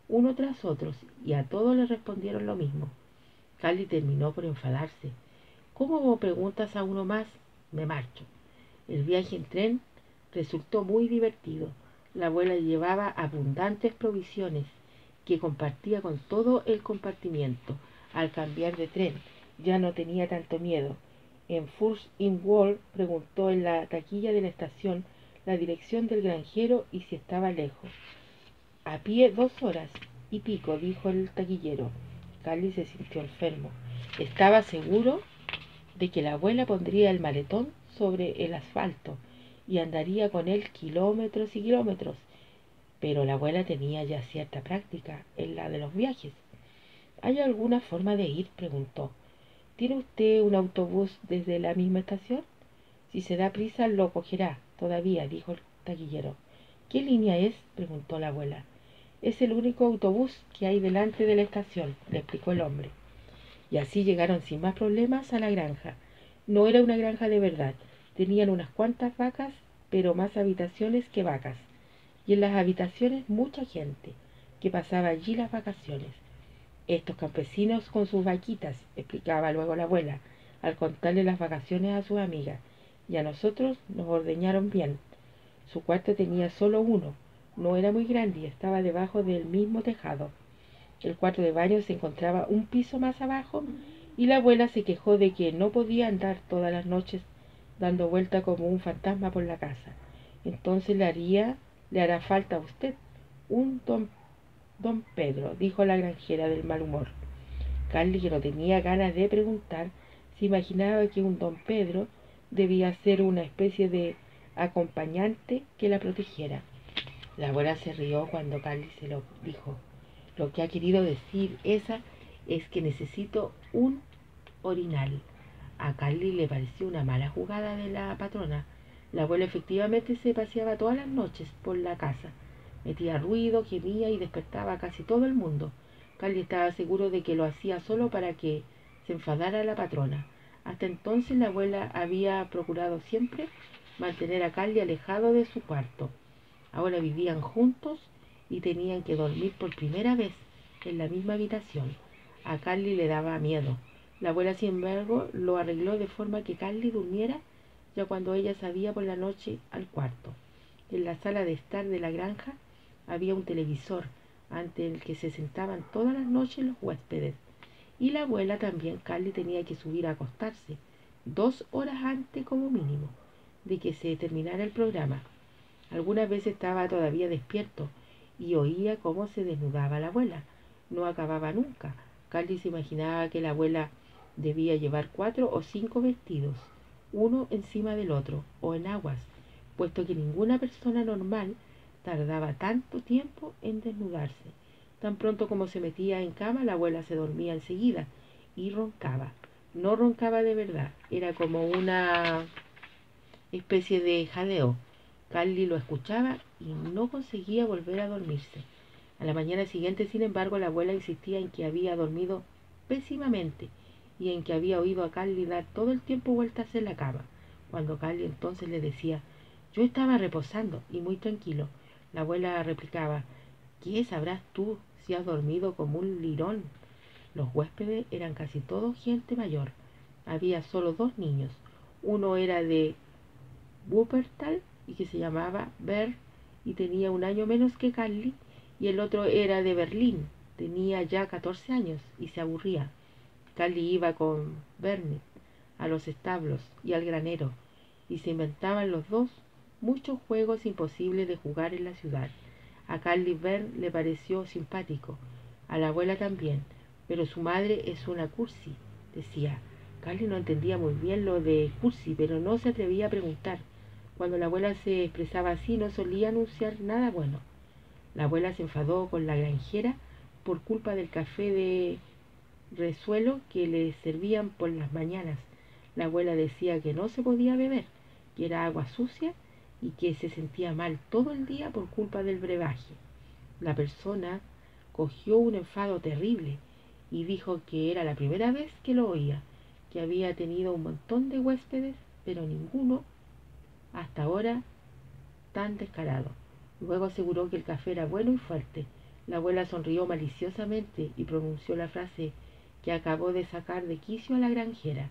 uno tras otro, y a todos le respondieron lo mismo. Carly terminó por enfadarse. ¿Cómo preguntas a uno más? Me marcho. El viaje en tren resultó muy divertido. La abuela llevaba abundantes provisiones que compartía con todo el compartimiento. Al cambiar de tren ya no tenía tanto miedo. En First in World preguntó en la taquilla de la estación la dirección del granjero y si estaba lejos. A pie 2 horas y pico, dijo el taquillero. Carly se sintió enfermo. Estaba seguro de que la abuela pondría el maletón sobre el asfalto y andaría con él kilómetros y kilómetros, pero la abuela tenía ya cierta práctica en la de los viajes. ¿Hay alguna forma de ir?, preguntó. ¿Tiene usted un autobús desde la misma estación? Si se da prisa lo cogerá todavía, dijo el taquillero. ¿Qué línea es?, preguntó la abuela. Es el único autobús que hay delante de la estación, le explicó el hombre. Y así llegaron sin más problemas a la granja. No era una granja de verdad. Tenían unas cuantas vacas, pero más habitaciones que vacas. Y en las habitaciones mucha gente, que pasaba allí las vacaciones. Estos campesinos con sus vaquitas, explicaba luego la abuela, al contarle las vacaciones a sus amigas. Y a nosotros nos ordeñaron bien. Su cuarto tenía solo uno. No era muy grande y estaba debajo del mismo tejado. El cuarto de baño se encontraba un piso más abajo y la abuela se quejó de que no podía andar todas las noches dando vuelta como un fantasma por la casa. Entonces le hará falta a usted un don Pedro, dijo la granjera del mal humor. Carly, que no tenía ganas de preguntar, se imaginaba que un don Pedro debía ser una especie de acompañante que la protegiera. La abuela se rió cuando Carly se lo dijo. Lo que ha querido decir esa es que necesito un orinal. A Carly le pareció una mala jugada de la patrona. La abuela efectivamente se paseaba todas las noches por la casa. Metía ruido, gemía y despertaba a casi todo el mundo. Carly estaba seguro de que lo hacía solo para que se enfadara la patrona. Hasta entonces la abuela había procurado siempre mantener a Carly alejado de su cuarto. Ahora vivían juntos y tenían que dormir por primera vez en la misma habitación. A Carly le daba miedo. La abuela, sin embargo, lo arregló de forma que Carly durmiera ya cuando ella salía por la noche al cuarto. En la sala de estar de la granja había un televisor ante el que se sentaban todas las noches los huéspedes. Y la abuela también. Carly tenía que subir a acostarse 2 horas antes como mínimo de que se terminara el programa. Algunas veces estaba todavía despierto y oía cómo se desnudaba la abuela. No acababa nunca. Carly se imaginaba que la abuela debía llevar 4 o 5 vestidos, uno encima del otro, o en aguas, puesto que ninguna persona normal tardaba tanto tiempo en desnudarse. Tan pronto como se metía en cama, la abuela se dormía enseguida y roncaba. No roncaba de verdad, era como una especie de jadeo. Carly lo escuchaba y no conseguía volver a dormirse. A la mañana siguiente, sin embargo, la abuela insistía en que había dormido pésimamente y en que había oído a Carly dar todo el tiempo vueltas en la cama. Cuando Carly entonces le decía, yo estaba reposando y muy tranquilo, la abuela replicaba, ¿qué sabrás tú si has dormido como un lirón? Los huéspedes eran casi todos gente mayor. Había solo 2 niños. Uno era de Wuppertal y que se llamaba Bert y tenía un año menos que Carly, y el otro era de Berlín, tenía ya 14 años y se aburría. Carly iba con Bernie a los establos y al granero y se inventaban los dos muchos juegos imposibles de jugar en la ciudad. A Carly Bert le pareció simpático, a la abuela también, pero su madre es una cursi, decía. Carly no entendía muy bien lo de cursi, pero no se atrevía a preguntar. Cuando la abuela se expresaba así no solía anunciar nada bueno. La abuela se enfadó con la granjera por culpa del café de resuelo que le servían por las mañanas. La abuela decía que no se podía beber, que era agua sucia y que se sentía mal todo el día por culpa del brebaje. La persona cogió un enfado terrible y dijo que era la primera vez que lo oía, que había tenido un montón de huéspedes, pero ninguno hasta ahora tan descarado. Luego aseguró que el café era bueno y fuerte. La abuela sonrió maliciosamente y pronunció la frase que acabó de sacar de quicio a la granjera.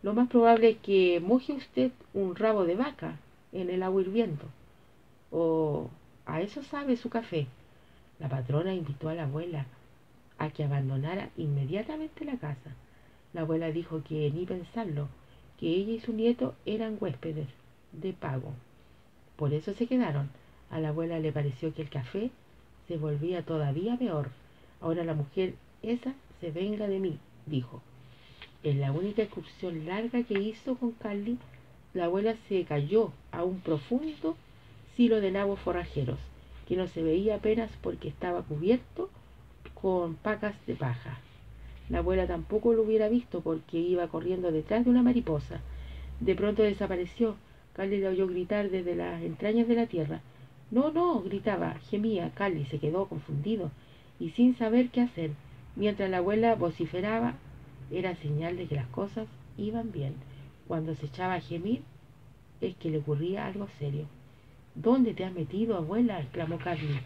Lo más probable es que moje usted un rabo de vaca en el agua hirviendo. ¿O a eso sabe su café? La patrona invitó a la abuela a que abandonara inmediatamente la casa. La abuela dijo que ni pensarlo, que ella y su nieto eran huéspedes de pago. Por eso se quedaron. A la abuela le pareció que el café se volvía todavía peor. Ahora la mujer esa se venga de mí, dijo. En la única excursión larga que hizo con Carly, la abuela se cayó a un profundo silo de nabos forrajeros, que no se veía apenas porque estaba cubierto con pacas de paja. La abuela tampoco lo hubiera visto porque iba corriendo detrás de una mariposa. De pronto desapareció. Carly la oyó gritar desde las entrañas de la tierra. No, no, gritaba, gemía. Carly se quedó confundido y sin saber qué hacer. Mientras la abuela vociferaba, era señal de que las cosas iban bien. Cuando se echaba a gemir, es que le ocurría algo serio. ¿Dónde te has metido, abuela? Exclamó Carly.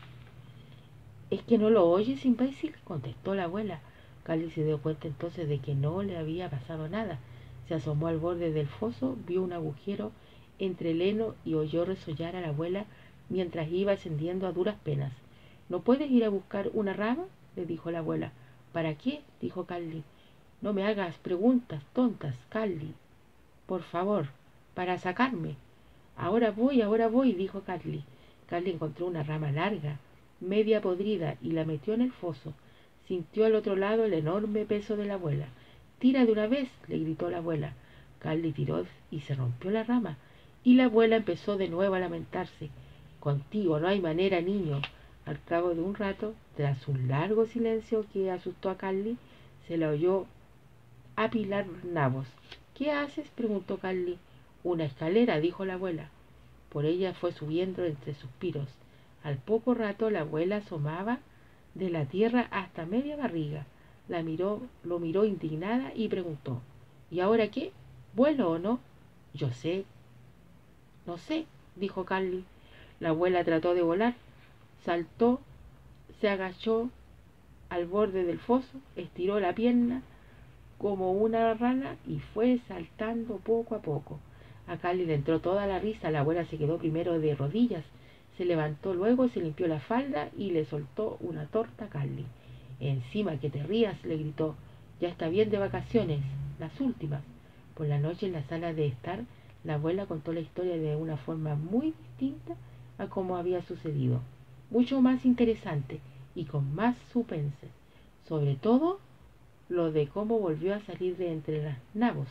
¿Es que no lo oyes, imbécil? Contestó la abuela. Carly se dio cuenta entonces de que no le había pasado nada. Se asomó al borde del foso, vio un agujero entre el heno y oyó resollar a la abuela mientras iba ascendiendo a duras penas. ¿No puedes ir a buscar una rama? Le dijo la abuela. ¿Para qué? Dijo Carly. No me hagas preguntas tontas, Carly. Por favor, para sacarme. Ahora voy, dijo Carly. Carly encontró una rama larga, media podrida, y la metió en el foso. Sintió al otro lado el enorme peso de la abuela. Tira de una vez, le gritó la abuela. Carly tiró y se rompió la rama. Y la abuela empezó de nuevo a lamentarse. Contigo no hay manera, niño. Al cabo de un rato, tras un largo silencio que asustó a Carly, se la oyó apilar nabos. ¿Qué haces? Preguntó Carly. Una escalera, dijo la abuela. Por ella fue subiendo entre suspiros. Al poco rato la abuela asomaba de la tierra hasta media barriga. Lo miró indignada y preguntó, ¿y ahora qué? ¿Vuelo o no? Yo sé, no sé, dijo Carly. La abuela trató de volar, saltó, se agachó al borde del foso, estiró la pierna como una rana y fue saltando poco a poco. A Carly le entró toda la risa. La abuela se quedó primero de rodillas, se levantó luego, se limpió la falda y le soltó una torta a Carly. Encima que te rías, le gritó. Ya está bien de vacaciones, las últimas. Por la noche en la sala de estar, la abuela contó la historia de una forma muy distinta a como había sucedido, mucho más interesante y con más suspense. Sobre todo lo de cómo volvió a salir de entre las nabos,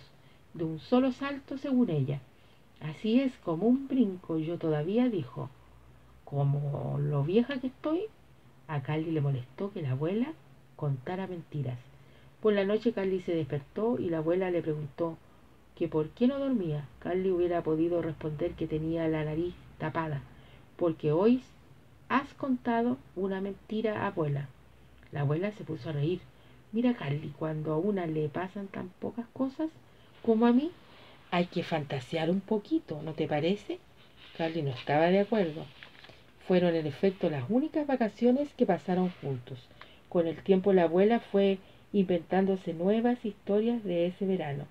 de un solo salto según ella. Así es, como un brinco, yo todavía dijo. Como lo vieja que estoy, a Carly le molestó que la abuela contara mentiras. Por la noche Carly se despertó y la abuela le preguntó que por qué no dormía. Carly hubiera podido responder que tenía la nariz tapada, porque hoy has contado una mentira, abuela. La abuela se puso a reír. Mira, Carly, cuando a una le pasan tan pocas cosas como a mí, hay que fantasear un poquito, ¿no te parece? Carly no estaba de acuerdo. Fueron en efecto las únicas vacaciones que pasaron juntos. Con el tiempo la abuela fue inventándose nuevas historias de ese verano,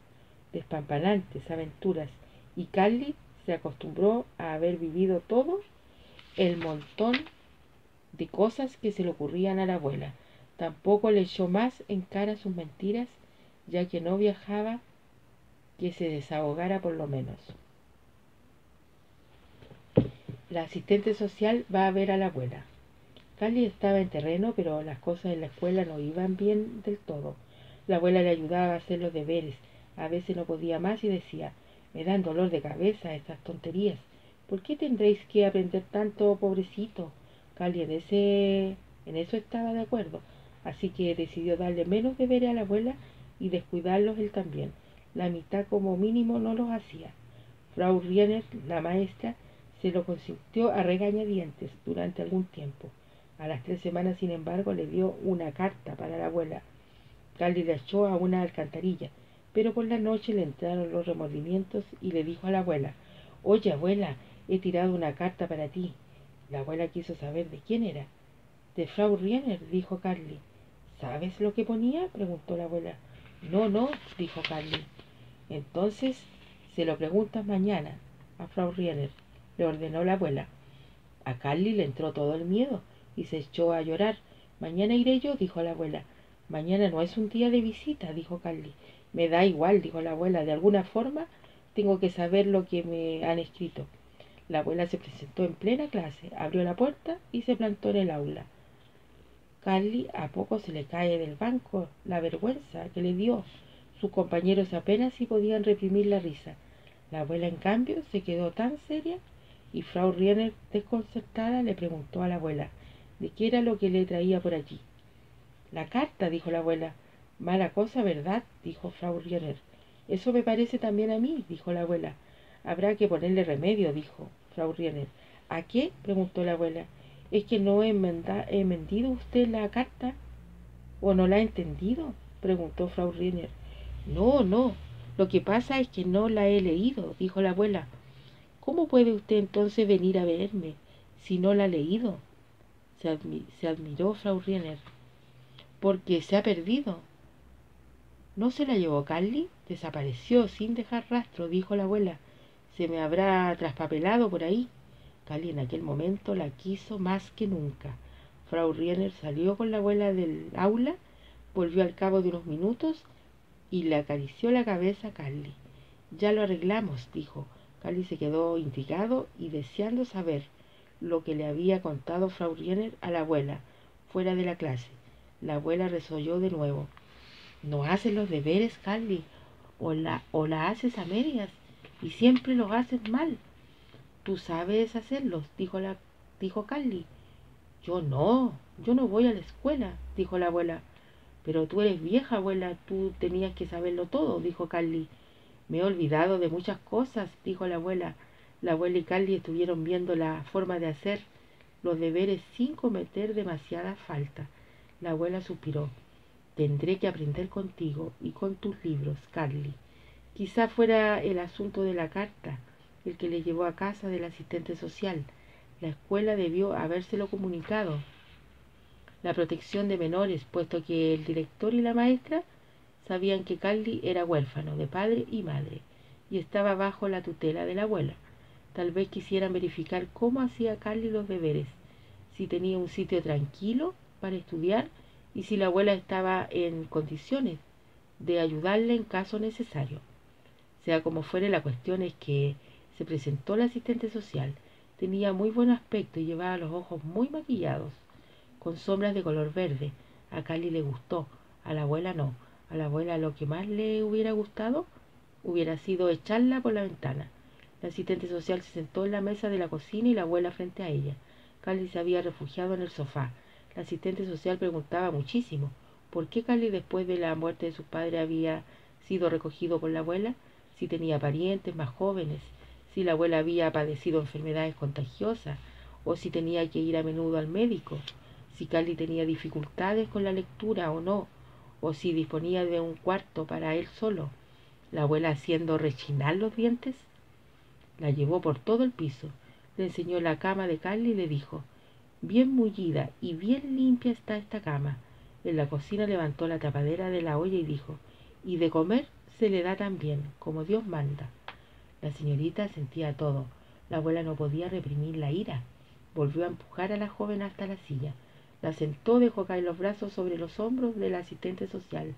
despampanantes aventuras, y Carly se acostumbró a haber vivido todo el montón de cosas que se le ocurrían a la abuela. Tampoco le echó más en cara sus mentiras, ya que no viajaba, que se desahogara por lo menos. La asistente social va a ver a la abuela. Carly estaba en terreno, pero las cosas en la escuela no iban bien del todo. La abuela le ayudaba a hacer los deberes. A veces no podía más y decía, me dan dolor de cabeza estas tonterías. ¿Por qué tendréis que aprender tanto, pobrecito? Carly en eso estaba de acuerdo, así que decidió darle menos deberes a la abuela y descuidarlos él también. La mitad como mínimo no los hacía. Frau Riener, la maestra, se lo consintió a regañadientes durante algún tiempo. A las 3 semanas, sin embargo, le dio una carta para la abuela. Carly la echó a una alcantarilla, pero por la noche le entraron los remordimientos y le dijo a la abuela, Oye, abuela, he tirado una carta para ti. La abuela quiso saber de quién era. De Frau Riener, dijo Carly. ¿Sabes lo que ponía? Preguntó la abuela. No, no, dijo Carly. Entonces se lo preguntas mañana a Frau Riener, le ordenó la abuela. A Carly le entró todo el miedo y se echó a llorar. Mañana iré yo, dijo la abuela. Mañana no es un día de visita, dijo Carly. Me da igual, dijo la abuela. De alguna forma tengo que saber lo que me han escrito. La abuela se presentó en plena clase, abrió la puerta y se plantó en el aula. Carly a poco se le cae del banco la vergüenza que le dio. Sus compañeros apenas si podían reprimir la risa. La abuela, en cambio, se quedó tan seria y Frau Riener, desconcertada, le preguntó a la abuela de qué era lo que le traía por allí. La carta, dijo la abuela. Mala cosa, ¿verdad? Dijo Frau Riener. Eso me parece también a mí, dijo la abuela. Habrá que ponerle remedio, dijo Frau Riener. ¿A qué? Preguntó la abuela. ¿Es que no he mentido usted la carta? ¿O no la ha entendido? Preguntó Frau Riener. No, no. Lo que pasa es que no la he leído, dijo la abuela. ¿Cómo puede usted entonces venir a verme si no la ha leído? Se admiró Frau Riener. Porque se ha perdido. ¿No se la llevó Carly? Desapareció sin dejar rastro, dijo la abuela. Se me habrá traspapelado por ahí. Carly en aquel momento la quiso más que nunca. Frau Riener salió con la abuela del aula, volvió al cabo de unos minutos y le acarició la cabeza a Carly. Ya lo arreglamos, dijo. Carly se quedó intrigado y deseando saber lo que le había contado Frau Riener a la abuela, fuera de la clase. La abuela resolló de nuevo. No haces los deberes, Carly, o la haces a medias, y siempre los haces mal. Tú sabes hacerlos, dijo Carly. Yo no voy a la escuela, dijo la abuela. Pero tú eres vieja, abuela, tú tenías que saberlo todo, dijo Carly. Me he olvidado de muchas cosas, dijo la abuela. La abuela y Carly estuvieron viendo la forma de hacer los deberes sin cometer demasiada falta. La abuela suspiró. Tendré que aprender contigo y con tus libros, Carly. Quizá fuera el asunto de la carta el que le llevó a casa del asistente social. La escuela debió habérselo comunicado. La protección de menores, puesto que el director y la maestra sabían que Carly era huérfano de padre y madre y estaba bajo la tutela de la abuela. Tal vez quisieran verificar cómo hacía Carly los deberes, si tenía un sitio tranquilo para estudiar y si la abuela estaba en condiciones de ayudarle en caso necesario. Sea como fuere, la cuestión es que se presentó la asistente social. Tenía muy buen aspecto y llevaba los ojos muy maquillados, con sombras de color verde. A Carly le gustó, a la abuela no. A la abuela lo que más le hubiera gustado hubiera sido echarla por la ventana. La asistente social se sentó en la mesa de la cocina y la abuela frente a ella. Carly se había refugiado en el sofá. La asistente social preguntaba muchísimo por qué Carly, después de la muerte de su padre, había sido recogido por la abuela, si tenía parientes más jóvenes, si la abuela había padecido enfermedades contagiosas o si tenía que ir a menudo al médico, si Carly tenía dificultades con la lectura o no, o si disponía de un cuarto para él solo. La abuela, haciendo rechinar los dientes, la llevó por todo el piso, le enseñó la cama de Carly y le dijo: bien mullida y bien limpia está esta cama. En la cocina levantó la tapadera de la olla y dijo: y de comer se le da también, como Dios manda. La señorita sentía todo. La abuela no podía reprimir la ira. Volvió a empujar a la joven hasta la silla. La sentó, dejó caer los brazos sobre los hombros del asistente social.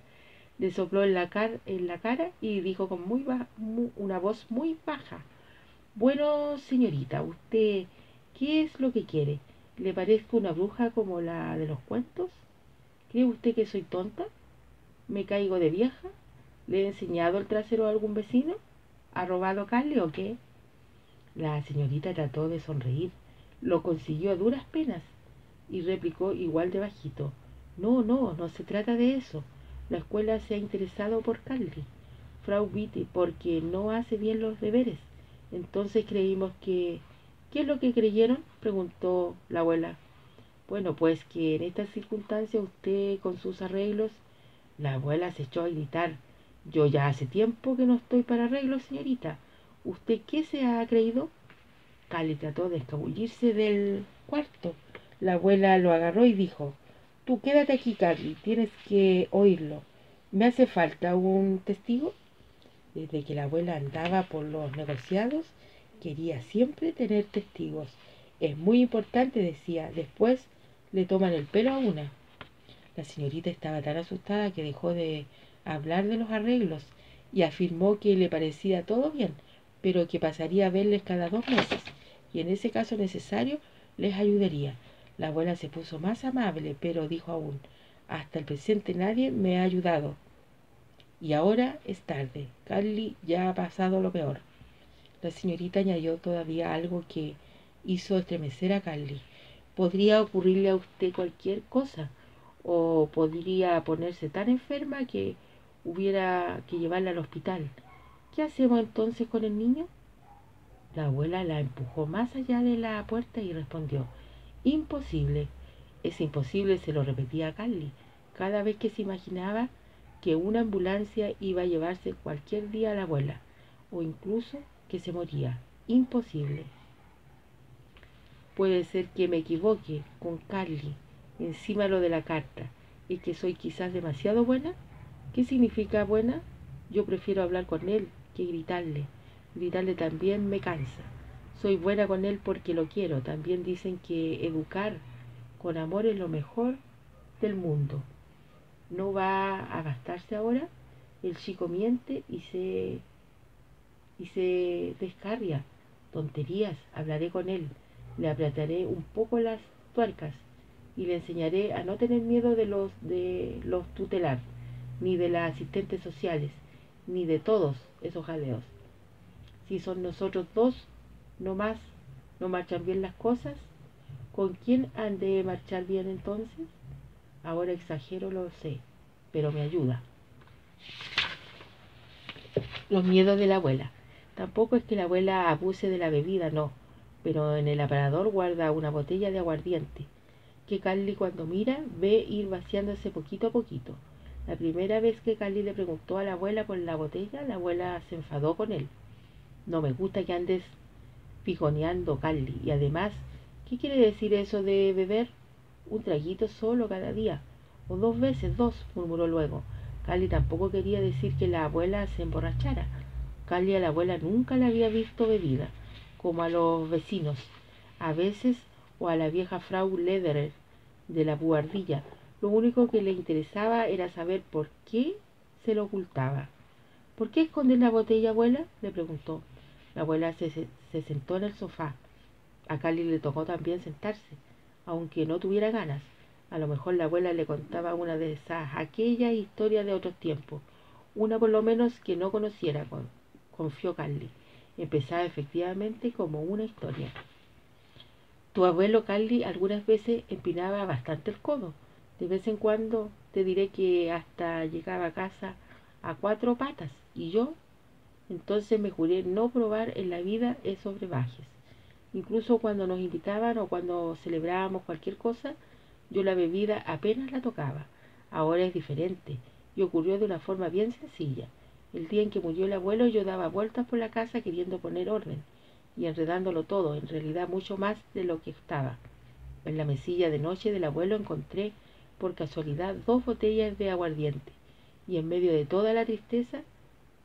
Le sopló en la cara y dijo con una voz muy baja: bueno, señorita, ¿usted qué es lo que quiere? ¿Le parezco una bruja como la de los cuentos? ¿Cree usted que soy tonta? ¿Me caigo de vieja? ¿Le he enseñado el trasero a algún vecino? ¿Ha robado Carly o qué? La señorita trató de sonreír. Lo consiguió a duras penas y replicó igual de bajito: no, no, no se trata de eso. La escuela se ha interesado por Carly, Frau Witte, porque no hace bien los deberes. Entonces creímos que... ¿Qué es lo que creyeron?, preguntó la abuela. Bueno, pues que en estas circunstancias usted con sus arreglos... La abuela se echó a gritar: yo ya hace tiempo que no estoy para arreglos, señorita. ¿Usted qué se ha creído? Carly trató de escabullirse del cuarto. La abuela lo agarró y dijo: Tú quédate aquí, Carly, tienes que oírlo. ¿Me hace falta un testigo? Desde que la abuela andaba por los negociados, quería siempre tener testigos. Es muy importante, decía. Después le toman el pelo a una. La señorita estaba tan asustada que dejó de hablar de los arreglos y afirmó que le parecía todo bien, pero que pasaría a verles cada 2 meses y en ese caso necesario les ayudaría. La abuela se puso más amable, pero dijo aún: Hasta el presente nadie me ha ayudado. Y ahora es tarde. Carly ya ha pasado lo peor. La señorita añadió todavía algo que hizo estremecer a Carly. Podría ocurrirle a usted cualquier cosa, o podría ponerse tan enferma que hubiera que llevarla al hospital. ¿Qué hacemos entonces con el niño? La abuela la empujó más allá de la puerta y respondió: Imposible. Es imposible, se lo repetía a Carly cada vez que se imaginaba que una ambulancia iba a llevarse cualquier día a la abuela, o incluso que se moría. Imposible. Puede ser que me equivoque con Carly encima lo de la carta y que soy quizás demasiado buena. ¿Qué significa buena? Yo prefiero hablar con él que gritarle. Gritarle también me cansa. Soy buena con él porque lo quiero. También dicen que educar con amor es lo mejor del mundo. ¿No va a bastarse ahora? El chico miente y se descarria. Tonterías, hablaré con él, le apretaré un poco las tuercas y le enseñaré a no tener miedo de los tutelar, ni de las asistentes sociales, ni de todos esos jaleos. Si son nosotros dos, no más, no marchan bien las cosas, ¿con quién han de marchar bien entonces? Ahora exagero, lo sé, pero me ayuda. Los miedos de la abuela. Tampoco es que la abuela abuse de la bebida, no, pero en el aparador guarda una botella de aguardiente, que Carly cuando mira ve ir vaciándose poquito a poquito. La primera vez que Carly le preguntó a la abuela por la botella, la abuela se enfadó con él. No me gusta que andes pijoneando, Carly, y además, ¿qué quiere decir eso de beber? Un traguito solo cada día, o 2 veces, murmuró luego. Carly tampoco quería decir que la abuela se emborrachara. Carly a la abuela nunca la había visto bebida, como a los vecinos, a veces, o a la vieja Frau Lederer de la buhardilla. Lo único que le interesaba era saber por qué se lo ocultaba. ¿Por qué escondes la botella, abuela?, le preguntó. La abuela se sentó en el sofá. A Carly le tocó también sentarse, aunque no tuviera ganas. A lo mejor la abuela le contaba una de esas aquellas historias de otros tiempos, una por lo menos que no conociera, confió Carly. Empezaba efectivamente como una historia. Tu abuelo Carly algunas veces empinaba bastante el codo. De vez en cuando te diré que hasta llegaba a casa a 4 patas. Y yo entonces me juré no probar en la vida esos brebajes. Incluso cuando nos invitaban o cuando celebrábamos cualquier cosa, yo la bebida apenas la tocaba. Ahora es diferente y ocurrió de una forma bien sencilla. El día en que murió el abuelo yo daba vueltas por la casa queriendo poner orden y enredándolo todo, en realidad mucho más de lo que estaba. En la mesilla de noche del abuelo encontré por casualidad 2 botellas de aguardiente y en medio de toda la tristeza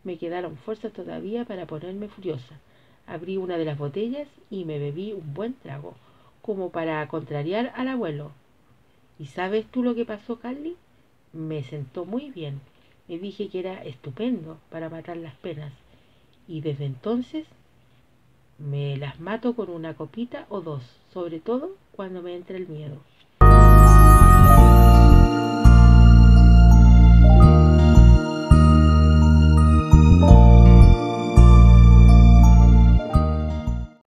me quedaron fuerzas todavía para ponerme furiosa. Abrí una de las botellas y me bebí un buen trago, como para contrariar al abuelo. ¿Y sabes tú lo que pasó, Carly? Me sentó muy bien. Me dije que era estupendo para matar las penas. Y desde entonces me las mato con una copita o dos, sobre todo cuando me entra el miedo.